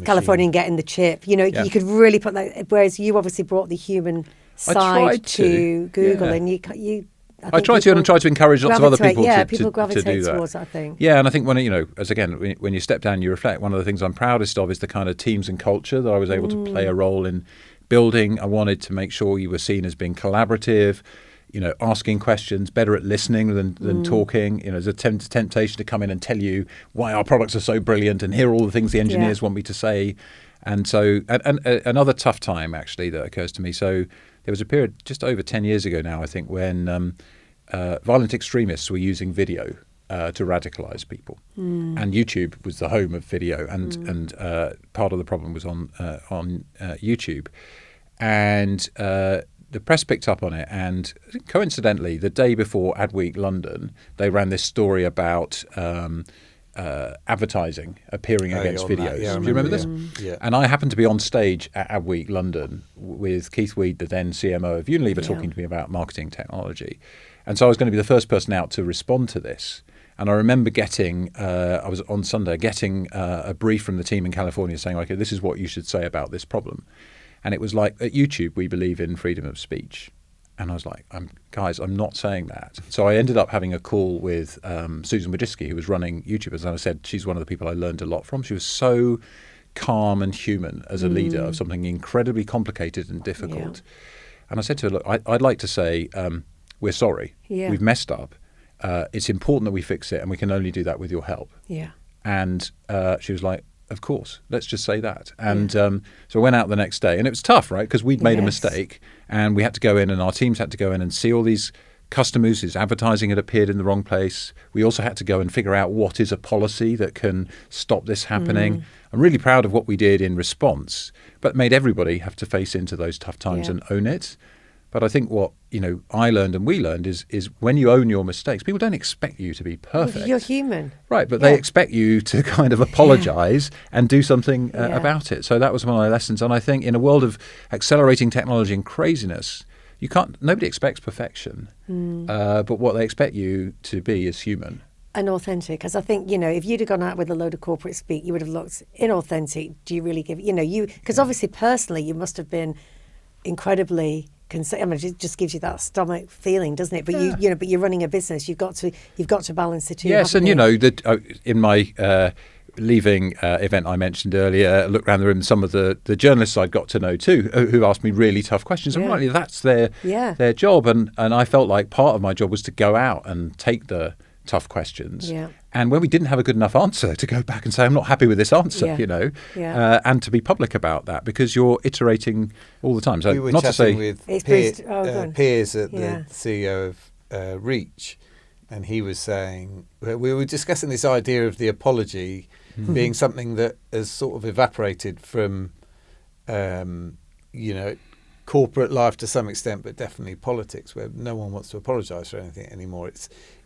California and getting the chip. You could really put that. Whereas you obviously brought the human side to Google, and you. I try to encourage lots of other people people gravitate to do that. Towards that, I think. Yeah, and I think when you step down, you reflect. One of the things I'm proudest of is the kind of teams and culture that I was able to play a role in building. I wanted to make sure you were seen as being collaborative, asking questions, better at listening than talking. There's a temptation to come in and tell you why our products are so brilliant and here are all the things the engineers want me to say. And so, and another tough time actually that occurs to me. So there was a period just over 10 years ago now, I think, when violent extremists were using video to radicalize people, and YouTube was the home of video, and part of the problem was on YouTube, and the press picked up on it, and coincidentally, the day before Adweek London, they ran this story about advertising appearing against videos. Yeah, do you remember this? Yeah. And I happened to be on stage at Adweek London with Keith Weed, the then CMO of Unilever, talking to me about marketing technology. And so I was going to be the first person out to respond to this. And I remember I was on Sunday, getting a brief from the team in California saying, okay, this is what you should say about this problem. And it was like, at YouTube, we believe in freedom of speech. And I was like, guys, I'm not saying that. So I ended up having a call with Susan Wojcicki, who was running YouTube. As I said, she's one of the people I learned a lot from. She was so calm and human as a leader of something incredibly complicated and difficult. Yeah. And I said to her, look, I'd like to say, we're sorry. Yeah. We've messed up. It's important that we fix it, and we can only do that with your help. Yeah. And she was like, of course, let's just say that. And so I went out the next day, and it was tough, right? Because we'd made a mistake, and we had to go in, and our teams had to go in and see all these customers whose advertising had appeared in the wrong place. We also had to go and figure out what is a policy that can stop this happening. I'm really proud of what we did in response, but made everybody have to face into those tough times and own it. But I think what I learned and we learned is when you own your mistakes, people don't expect you to be perfect. You're human. Right, but they expect you to kind of apologize and do something about it. So that was one of my lessons. And I think in a world of accelerating technology and craziness, nobody expects perfection. But what they expect you to be is human. And authentic, because I think, if you'd have gone out with a load of corporate speak, you would have looked inauthentic. Do you really give, because obviously personally you must have been incredibly, it just gives you that stomach feeling, doesn't it? But but you're running a business. You've got to balance the two. Yes, and in my leaving event I mentioned earlier, I looked around the room. Some of the journalists I'd got to know too, who asked me really tough questions. And rightly, that's their job. And I felt like part of my job was to go out and take the tough questions. Yeah. And when we didn't have a good enough answer, to go back and say, I'm not happy with this answer, and to be public about that, because you're iterating all the time. So we were not chatting to say with Piers at the CEO of Reach, and he was saying, we were discussing this idea of the apology being something that has sort of evaporated from, corporate life to some extent, but definitely politics, where no one wants to apologise for anything anymore.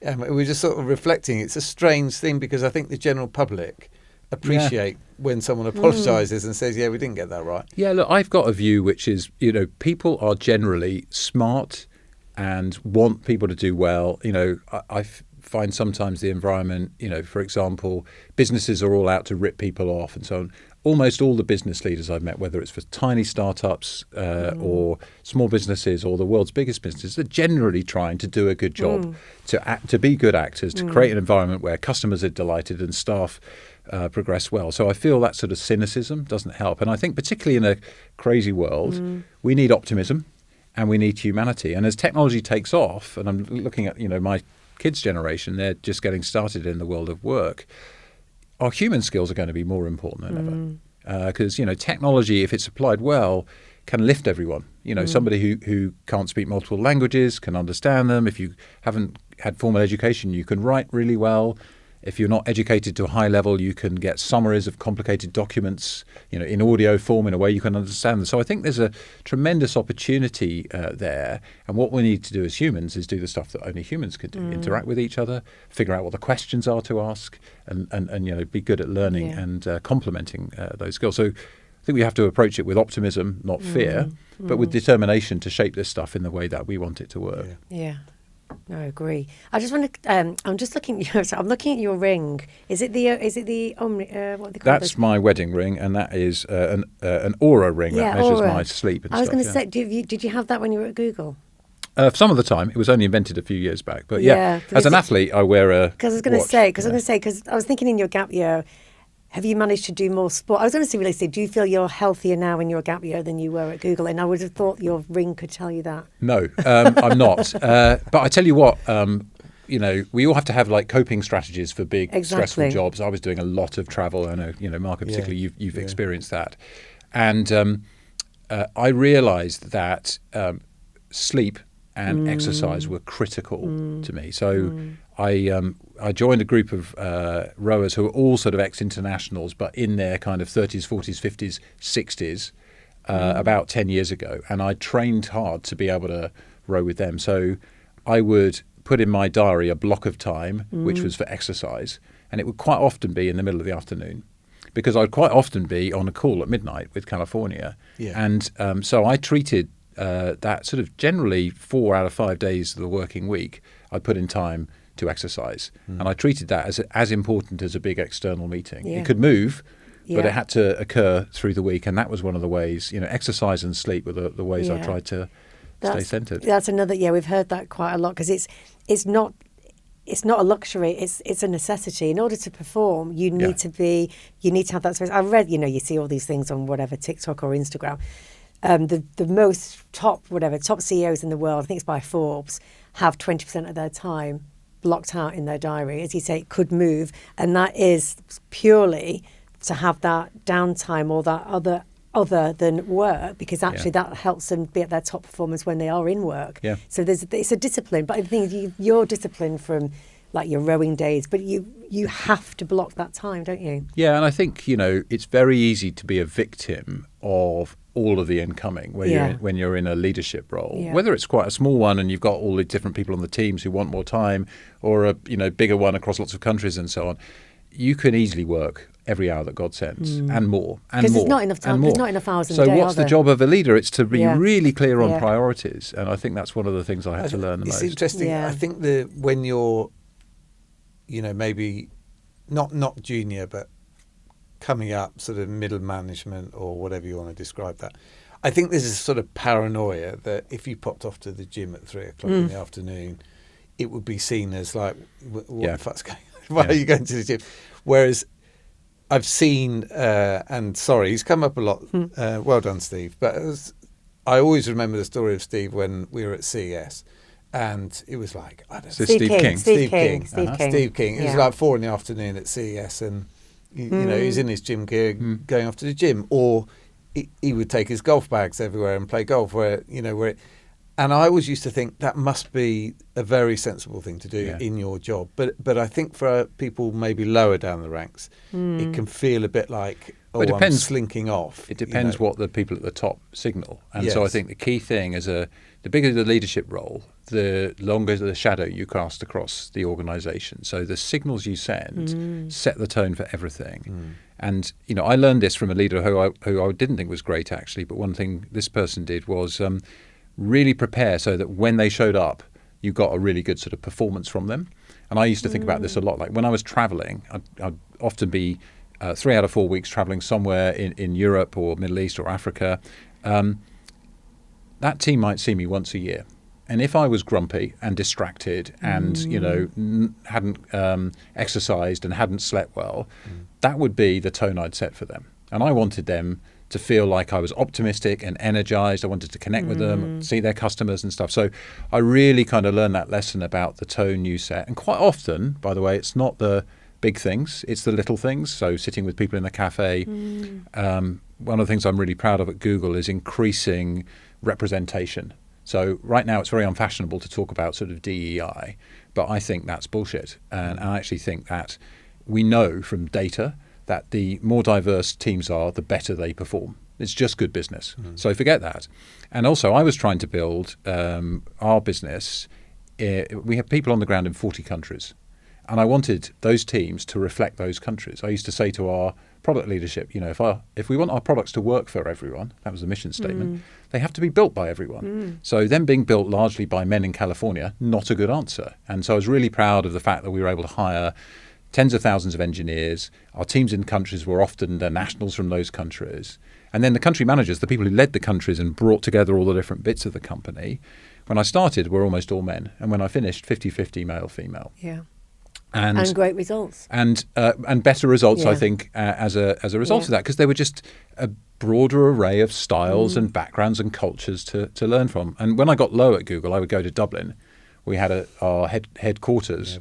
We're just sort of reflecting. It's a strange thing because I think the general public appreciate when someone apologises and says, we didn't get that right. Yeah, look, I've got a view which is, people are generally smart and want people to do well. I find sometimes the environment, for example, businesses are all out to rip people off and so on. Almost all the business leaders I've met, whether it's for tiny startups or small businesses or the world's biggest businesses, they're generally trying to do a good job, to be good actors, to create an environment where customers are delighted and staff progress well. So I feel that sort of cynicism doesn't help. And I think particularly in a crazy world, we need optimism and we need humanity. And as technology takes off, and I'm looking at my kids' generation, they're just getting started in the world of work. Our human skills are going to be more important than ever, because technology, if it's applied well, can lift everyone. Somebody who can't speak multiple languages can understand them. If you haven't had formal education, you can write really well. If you're not educated to a high level, you can get summaries of complicated documents, in audio form in a way you can understand them. So I think there's a tremendous opportunity there. And what we need to do as humans is do the stuff that only humans can do: interact with each other, figure out what the questions are to ask, and be good at learning and complementing those skills. So I think we have to approach it with optimism, not fear, but with determination to shape this stuff in the way that we want it to work. Yeah. No, I agree. I just want to. I'm just looking. I'm looking at your ring. Is it the? Omni? What they call That's those? my wedding ring, and that is an Aura ring that measures Aura. my sleep and I was stuff. going to say, did you have that when you were at Google? Some of the time, it was only invented a few years back. But as an athlete, I wear a. Because I was going to say, because I was thinking in your gap year, have you managed to do more sport? I was going to say, do you feel you're healthier now in your gap year than you were at Google? And I would have thought your ring could tell you that. No, I'm not. But I tell you what, we all have to have like coping strategies for big stressful jobs. I was doing a lot of travel. I know, Mark, particularly you've experienced that. And I realised that sleep and exercise were critical to me. So I joined a group of rowers who were all sort of ex-internationals, but in their kind of 30s, 40s, 50s, 60s, about 10 years ago. And I trained hard to be able to row with them. So I would put in my diary a block of time, which was for exercise. And it would quite often be in the middle of the afternoon, because I'd quite often be on a call at midnight with California. Yeah. And so I treated that sort of generally 4 out of 5 days of the working week, I'd put in time to exercise. And I treated that as important as a big external meeting. Yeah. It could move, but it had to occur through the week. And that was one of the ways, exercise and sleep were the ways I tried to stay centered. That's another, we've heard that quite a lot, because it's not a luxury, it's a necessity. In order to perform, you need to have that space. I read, you see all these things on whatever, TikTok or Instagram. The most top CEOs in the world, I think it's by Forbes, have 20% of their time blocked out in their diary. As you say, it could move, and that is purely to have that downtime or that other than work, because actually that helps them be at their top performance when they are in work. Yeah. So it's a discipline, but I think you're disciplined from like your rowing days, but you have to block that time, don't you? Yeah, and I think it's very easy to be a victim of all of the incoming when you're in a leadership role, whether it's quite a small one and you've got all the different people on the teams who want more time, or a bigger one across lots of countries and so on. You can easily work every hour that God sends and more. Because there's not enough time. There's not enough hours in the day. So what's the job of a leader? It's to be really clear on priorities. And I think that's one of the things I had to learn the most. It's interesting. I think when you're, maybe not junior, but coming up, sort of middle management or whatever you want to describe that, I think there's a sort of paranoia that if you popped off to the gym at 3 o'clock in the afternoon, it would be seen as like, what the fuck's going on? Why are you going to the gym? Whereas I've seen, and sorry, he's come up a lot. Well done, Steve. But I always remember the story of Steve when we were at CES. And it was like, I don't know. Steve King. Steve King. It was like 4 in the afternoon at CES, and he's in his gym gear going off to the gym, or he would take his golf bags everywhere and play golf. And I always used to think that must be a very sensible thing to do in your job. But I think for people maybe lower down the ranks, it can feel a bit like, I'm slinking off. It depends what the people at the top signal. And so I think the key thing is the bigger the leadership role, the longer the shadow you cast across the organisation. So the signals you send set the tone for everything. And, I learned this from a leader who I didn't think was great, actually. But one thing this person did was really prepare so that when they showed up, you got a really good sort of performance from them. And I used to think about this a lot. Like when I was traveling, I'd often be 3 out of 4 weeks traveling somewhere in Europe or Middle East or Africa. That team might see me once a year. And if I was grumpy and distracted and, hadn't exercised and hadn't slept well, that would be the tone I'd set for them. And I wanted them to feel like I was optimistic and energized. I wanted to connect with them, see their customers and stuff. So I really kind of learned that lesson about the tone you set. And quite often, by the way, it's not the big things, it's the little things. So sitting with people in the cafe. One of the things I'm really proud of at Google is increasing representation. So right now it's very unfashionable to talk about sort of DEI, but I think that's bullshit. And I actually think that we know from data that the more diverse teams are, the better they perform. It's just good business. So forget that. And also I was trying to build our business. We have people on the ground in 40 countries. And I wanted those teams to reflect those countries. I used to say to our product leadership. If we want our products to work for everyone, that was the mission statement, they have to be built by everyone. So them being built largely by men in California, not a good answer. And so I was really proud of the fact that we were able to hire tens of thousands of engineers. Our teams in countries were often the nationals from those countries. And then the country managers, the people who led the countries and brought together all the different bits of the company, when I started, were almost all men. And when I finished, 50-50 male-female. Yeah. And great results. And better results, I think, as a result of that, because there were just a broader array of styles and backgrounds and cultures to learn from. And when I got low at Google, I would go to Dublin. We had our headquarters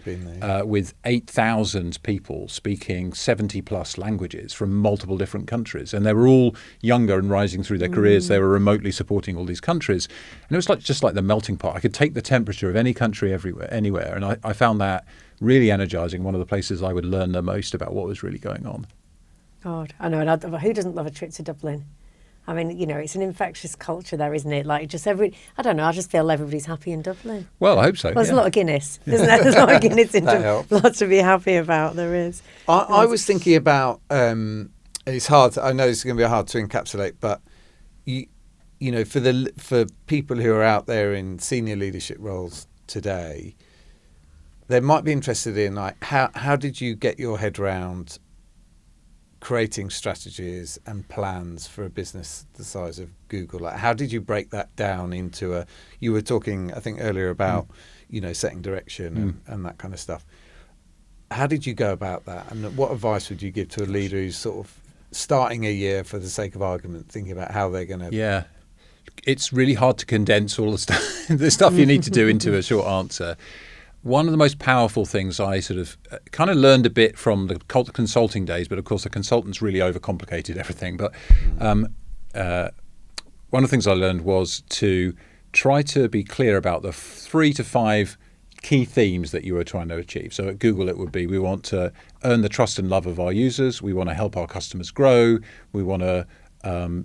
with 8,000 people speaking 70-plus languages from multiple different countries. And they were all younger and rising through their careers. They were remotely supporting all these countries. And it was just like the melting pot. I could take the temperature of any country anywhere. And I found that really energizing, one of the places I would learn the most about what was really going on. God, I know. And who doesn't love a trip to Dublin? I mean, it's an infectious culture there, isn't it? Like I don't know, I just feel everybody's happy in Dublin. Well, I hope so. Well, there's a lot of Guinness, isn't there? There's a lot of Guinness in Dublin. Lots to be happy about, there is. I was thinking about, it's hard, I know it's going to be hard to encapsulate, but for people who are out there in senior leadership roles today, they might be interested in how did you get your head around creating strategies and plans for a business the size of Google? Like, how did you break that down into you were talking, I think, earlier about, setting direction and that kind of stuff. How did you go about that? And what advice would you give to a leader who's sort of starting a year, for the sake of argument, thinking about how they're going to... Yeah. It's really hard to condense all the stuff you need to do into a short answer. One of the most powerful things I sort of kind of learned a bit from the consulting days, but of course the consultants really overcomplicated everything. But one of the things I learned was to try to be clear about the 3 to 5 key themes that you were trying to achieve. So at Google it would be, we want to earn the trust and love of our users, we want to help our customers grow, we want to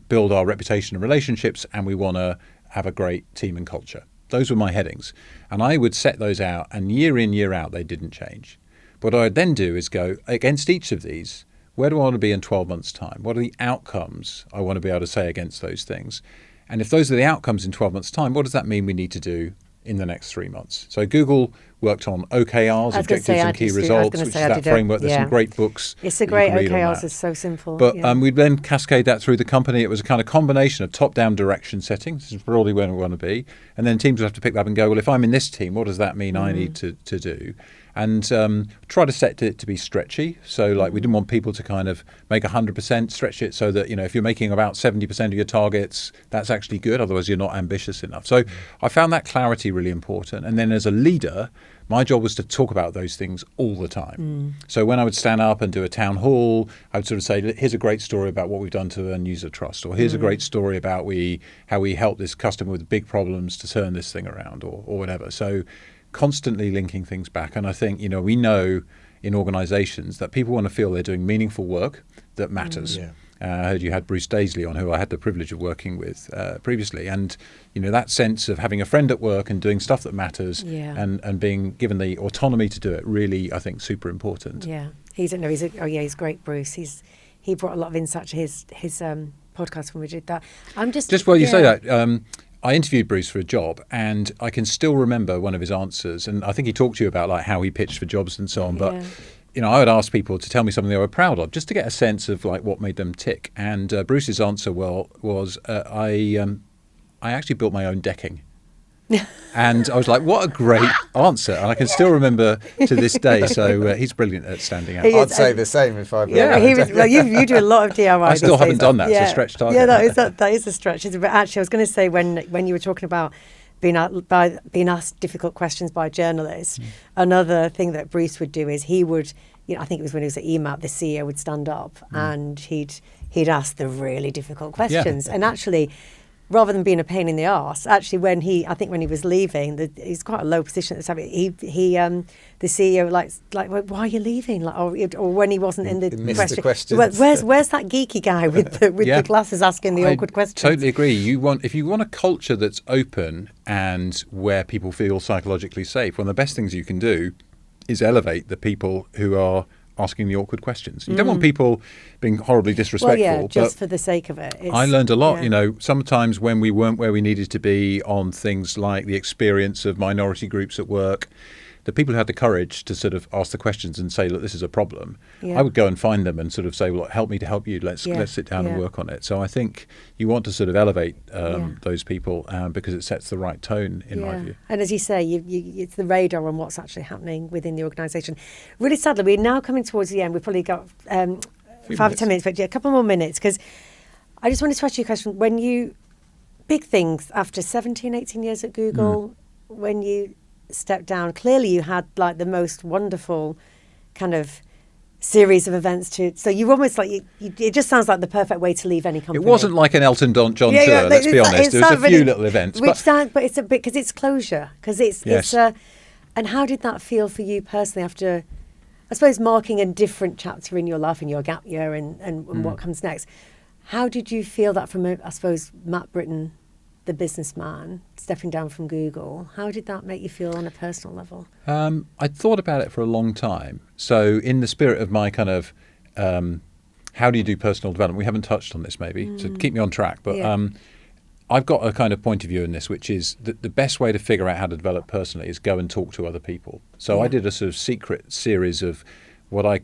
build our reputation and relationships, and we want to have a great team and culture. Those were my headings. And I would set those out, and year in, year out, they didn't change. What I'd then do is go, against each of these, where do I want to be in 12 months' time? What are the outcomes I want to be able to say against those things? And if those are the outcomes in 12 months' time, what does that mean we need to do in the next 3 months? So Google worked on OKRs, objectives and key results, which is that framework. There's some great books. It's a great OKRs. It's so simple. But we'd then cascade that through the company. It was a kind of combination of top-down direction setting. This is broadly where we want to be. And then teams would have to pick that up and go, well, if I'm in this team, what does that mean I need to do? And try to set it to be stretchy. So like we didn't want people to kind of make 100%, stretch it so that, if you're making about 70% of your targets, that's actually good. Otherwise, you're not ambitious enough. So I found that clarity really important. And then as a leader, my job was to talk about those things all the time. So when I would stand up and do a town hall, I would sort of say, here's a great story about what we've done to earn user trust, or here's a great story about how we helped this customer with big problems to turn this thing around, or whatever. So constantly linking things back. And I think, we know in organizations that people want to feel they're doing meaningful work that matters. I heard you had Bruce Daisley on, who I had the privilege of working with previously. And, that sense of having a friend at work and doing stuff that matters and being given the autonomy to do it, really, I think, super important. Yeah. He's great, Bruce. He brought a lot of insight to his podcast when we did that. Just while you say that, I interviewed Bruce for a job, and I can still remember one of his answers. And I think he talked to you about like how he pitched for jobs and so on. But I would ask people to tell me something they were proud of, just to get a sense of like what made them tick. And Bruce's answer was I actually built my own decking. And I was like, what a great answer. And I can still remember to this day. So he's brilliant at standing out. I'd say the same if I... you do a lot of DIY. I still haven't done that. It's a stretch target. Yeah, that is a stretch. But actually, I was going to say when you were talking about being asked difficult questions by journalists, another thing that Bruce would do is he would, I think it was when he was at EMAP, the CEO would stand up and he'd ask the really difficult questions. And actually, rather than being a pain in the arse, actually when he was leaving, he's quite a low position at the time. The CEO like, why are you leaving? Like, or when he wasn't in the question, where's that geeky guy with the glasses asking the awkward questions? Totally agree. If you want a culture that's open and where people feel psychologically safe, one of the best things you can do is elevate the people who are asking the awkward questions. You don't want people being horribly disrespectful. Well, yeah, just for the sake of it. I learned a lot, sometimes when we weren't where we needed to be on things like the experience of minority groups at work, the people who had the courage to sort of ask the questions and say, look, this is a problem, I would go and find them and sort of say, well, help me to help you. Let's sit down and work on it. So I think you want to sort of elevate those people because it sets the right tone, in my view. And as you say, it's the radar on what's actually happening within the organisation. Really sadly, we're now coming towards the end. We've probably got 5 or 10 minutes, but a couple more minutes, because I just wanted to ask you a question. When you, big things after 17, 18 years at Google, when you stepped down, clearly you had like the most wonderful kind of series of events so you almost like it just sounds like the perfect way to leave any company. It wasn't like an Elton John tour, let's be honest. There was a few little events, but it's a bit because it's closure, because it's and how did that feel for you personally after, I suppose, marking a different chapter in your life, in your gap year and what comes next? How did you feel that from, I suppose, Matt Brittin, the businessman, stepping down from Google? How did that make you feel on a personal level? I thought about it for a long time. So in the spirit of my kind of how do you do personal development, we haven't touched on this maybe, so keep me on track. But I've got a kind of point of view in this, which is that the best way to figure out how to develop personally is go and talk to other people. So I did a sort of secret series of what I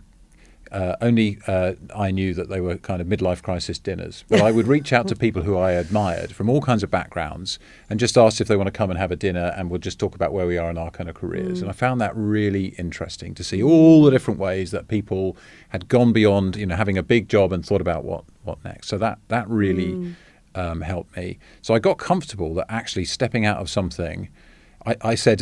knew that they were kind of midlife crisis dinners. But I would reach out to people who I admired from all kinds of backgrounds and just ask if they want to come and have a dinner, and we'll just talk about where we are in our kind of careers. And I found that really interesting to see all the different ways that people had gone beyond, having a big job and thought about what next. So that really helped me. So I got comfortable that actually stepping out of something, I said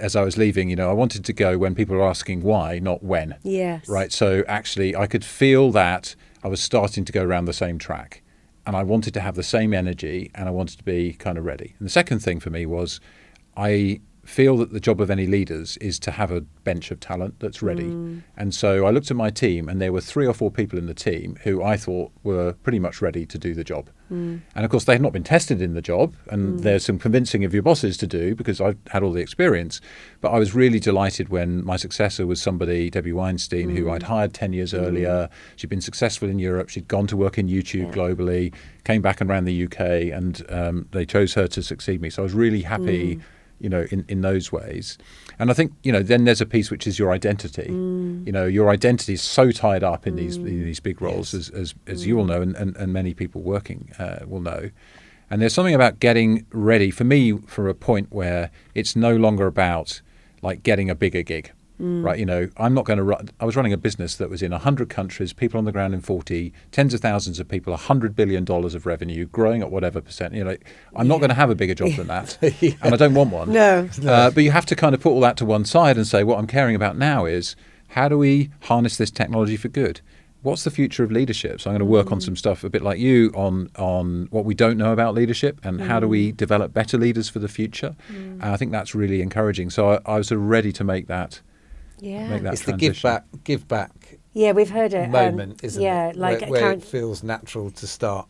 as I was leaving, I wanted to go when people were asking why, not when. Yes. Right. So actually, I could feel that I was starting to go around the same track, and I wanted to have the same energy, and I wanted to be kind of ready. And the second thing for me was, I feel that the job of any leaders is to have a bench of talent that's ready. And so I looked at my team, and there were 3 or 4 people in the team who I thought were pretty much ready to do the job. And of course, they had not been tested in the job, and there's some convincing of your bosses to do because I had all the experience. But I was really delighted when my successor was somebody, Debbie Weinstein, who I'd hired 10 years earlier. She'd been successful in Europe. She'd gone to work in YouTube globally, came back and ran the UK, and they chose her to succeed me. So I was really happy in those ways. And I think, then there's a piece which is your identity. Your identity is so tied up in these big roles, as you all know, and many people working will know. And there's something about getting ready, for me, for a point where it's no longer about like getting a bigger gig. Right, I'm not going to run. I was running a business that was in 100 countries, people on the ground in 40, tens of thousands of people, $100 billion of revenue, growing at whatever percent. I'm not going to have a bigger job than that, and I don't want one. No. But you have to kind of put all that to one side and say, what I'm caring about now is how do we harness this technology for good? What's the future of leadership? So I'm going to work on some stuff a bit like you on what we don't know about leadership and how do we develop better leaders for the future. And I think that's really encouraging. So I was sort of ready to make that. Make that it's transition. the give back. Yeah, we've heard it. Moment, isn't it? Like where it feels natural to start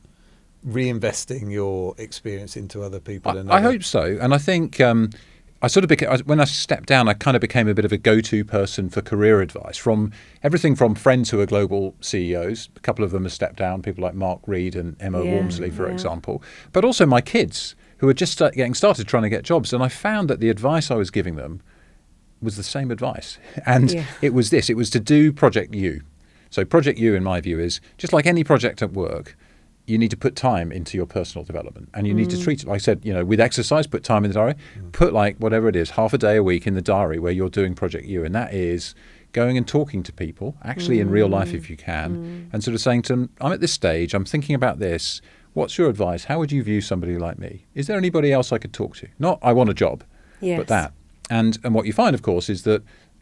reinvesting your experience into other people. I hope so, and I think I sort of became, when I stepped down, I kind of became a bit of a go-to person for career advice from everything from friends who are global CEOs. A couple of them have stepped down, people like Mark Reed and Emma Walmsley, for example, but also my kids who are just getting started trying to get jobs, and I found that the advice I was giving them was the same advice. And it was this. It was to do Project U. So Project U, in my view, is just like any project at work, you need to put time into your personal development. And you need to treat it, like I said, with exercise, put time in the diary. Put like whatever it is, half a day a week in the diary where you're doing Project U. And that is going and talking to people, actually in real life if you can, and sort of saying to them, I'm at this stage, I'm thinking about this. What's your advice? How would you view somebody like me? Is there anybody else I could talk to? Not I want a job, but that. And what you find, of course, is that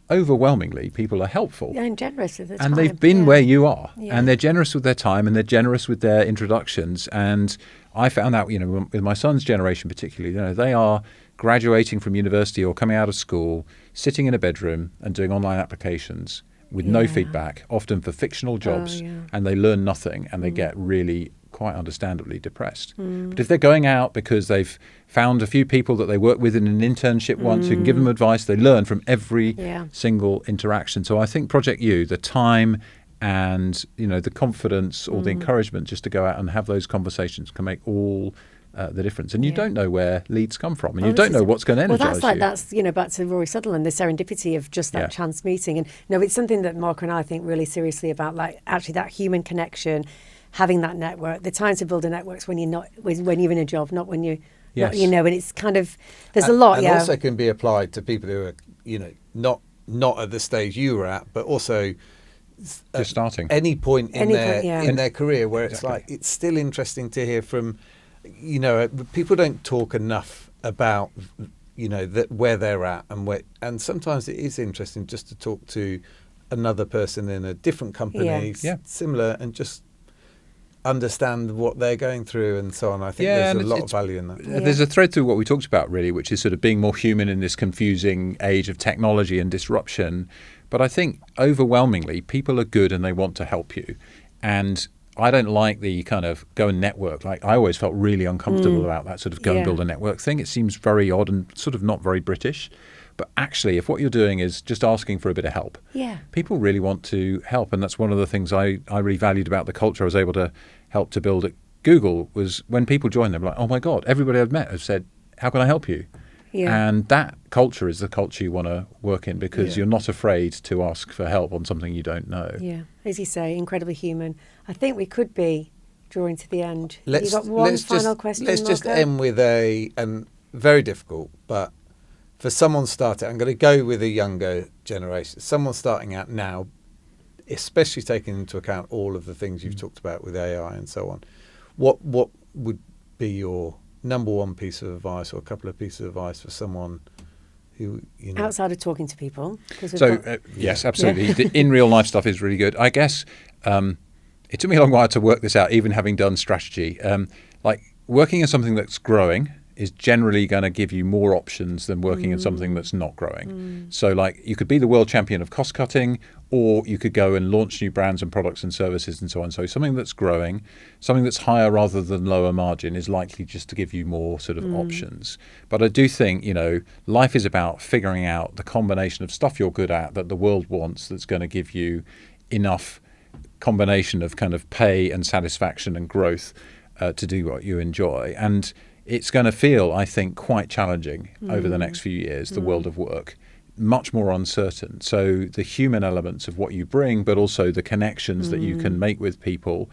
overwhelmingly people are helpful. And generous with their time. And they've been where you are. And they're generous with their time and they're generous with their introductions. And I found out, with my son's generation particularly, they are graduating from university or coming out of school, sitting in a bedroom and doing online applications with no feedback, often for fictional jobs, and they learn nothing and they get really quite understandably depressed. But if they're going out because they've found a few people that they work with in an internship once who can give them advice, they learn from every single interaction. So I think Project You, the time and the confidence or the encouragement just to go out and have those conversations can make all the difference. And you don't know where leads come from, and you don't know what's going to energise you. That's back to Rory Sutherland, the serendipity of just that chance meeting. And it's something that Mark and I think really seriously about, like actually that human connection, having that network. The time to build a network's when you're in a job, not when you and it's kind of there's a lot. And also can be applied to people who are not at the stage you were at, but also just starting any point in their career where it's like it's still interesting to hear from. People don't talk enough about where they're at and sometimes it is interesting just to talk to another person in a different company, similar, and just understand what they're going through and so on. I think there's a lot of value in that. There's a thread through what we talked about really, which is sort of being more human in this confusing age of technology and disruption. But I think overwhelmingly people are good and they want to help you. And I don't like the kind of go and network. Like I always felt really uncomfortable about that sort of go and build a network thing. It seems very odd and sort of not very British. But actually, if what you're doing is just asking for a bit of help, people really want to help. And that's one of the things I really valued about the culture I was able to help to build at Google was when people join them, like, oh my God, everybody I've met has said, how can I help you? Yeah. And that culture is the culture you want to work in because you're not afraid to ask for help on something you don't know. Yeah, as you say, incredibly human. I think we could be drawing to the end. You've got one final question, Let's Marco? just end with and very difficult, but for someone starting, I'm going to go with a younger generation, someone starting out now, especially taking into account all of the things you've talked about with AI and so on, what would be your number one piece of advice or a couple of pieces of advice for someone who, outside of talking to people? Yes, absolutely. The in real life stuff is really good. I guess it took me a long while to work this out, even having done strategy. Like working in something that's growing is generally going to give you more options than working in something that's not growing. So like you could be the world champion of cost cutting, or you could go and launch new brands and products and services and so on. So something that's growing, something that's higher rather than lower margin is likely just to give you more sort of options. But I do think, life is about figuring out the combination of stuff you're good at that the world wants that's going to give you enough combination of kind of pay and satisfaction and growth to do what you enjoy. And it's going to feel, I think, quite challenging over the next few years, the world of work, much more uncertain. So the human elements of what you bring, but also the connections that you can make with people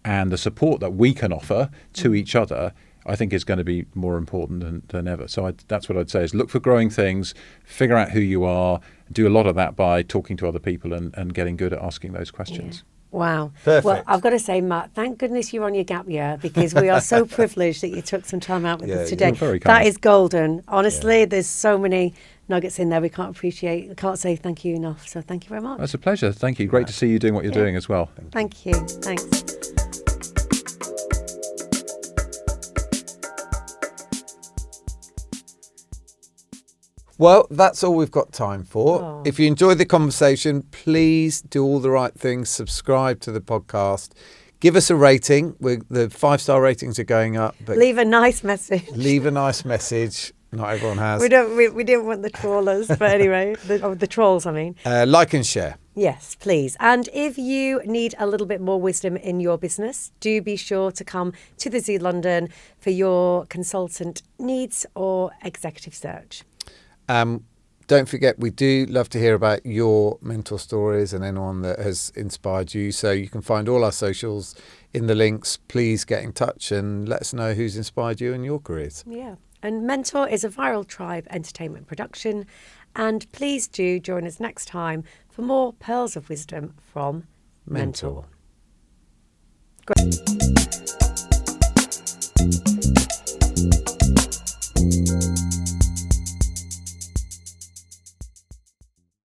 and the support that we can offer to each other, I think is going to be more important than ever. So that's what I'd say is look for growing things, figure out who you are, do a lot of that by talking to other people and getting good at asking those questions. Yeah. Wow. Perfect. Well, I've got to say, Matt, thank goodness you're on your gap year because we are so privileged that you took some time out with us today. You're very kind. That is golden. Honestly, there's so many nuggets in there we can't say thank you enough. So thank you very much. That's a pleasure. Thank you. Great to see you doing what you're doing as well. Thank you. Thanks. Well, that's all we've got time for. If you enjoyed the conversation, please do all the right things. Subscribe to the podcast. Give us a rating. The 5-star ratings are going up. But leave a nice message. Leave a nice message. Not everyone has. We didn't want the trawlers, but anyway, the trolls, I mean. Like and share. Yes, please. And if you need a little bit more wisdom in your business, do be sure to come to the TheZoo.London for your consultant needs or executive search. Don't forget, we do love to hear about your mentor stories and anyone that has inspired you. So you can find all our socials in the links. Please get in touch and let us know who's inspired you in your careers. Yeah. And Mentor is a Viral Tribe entertainment production. And please do join us next time for more pearls of wisdom from Mentor. Great.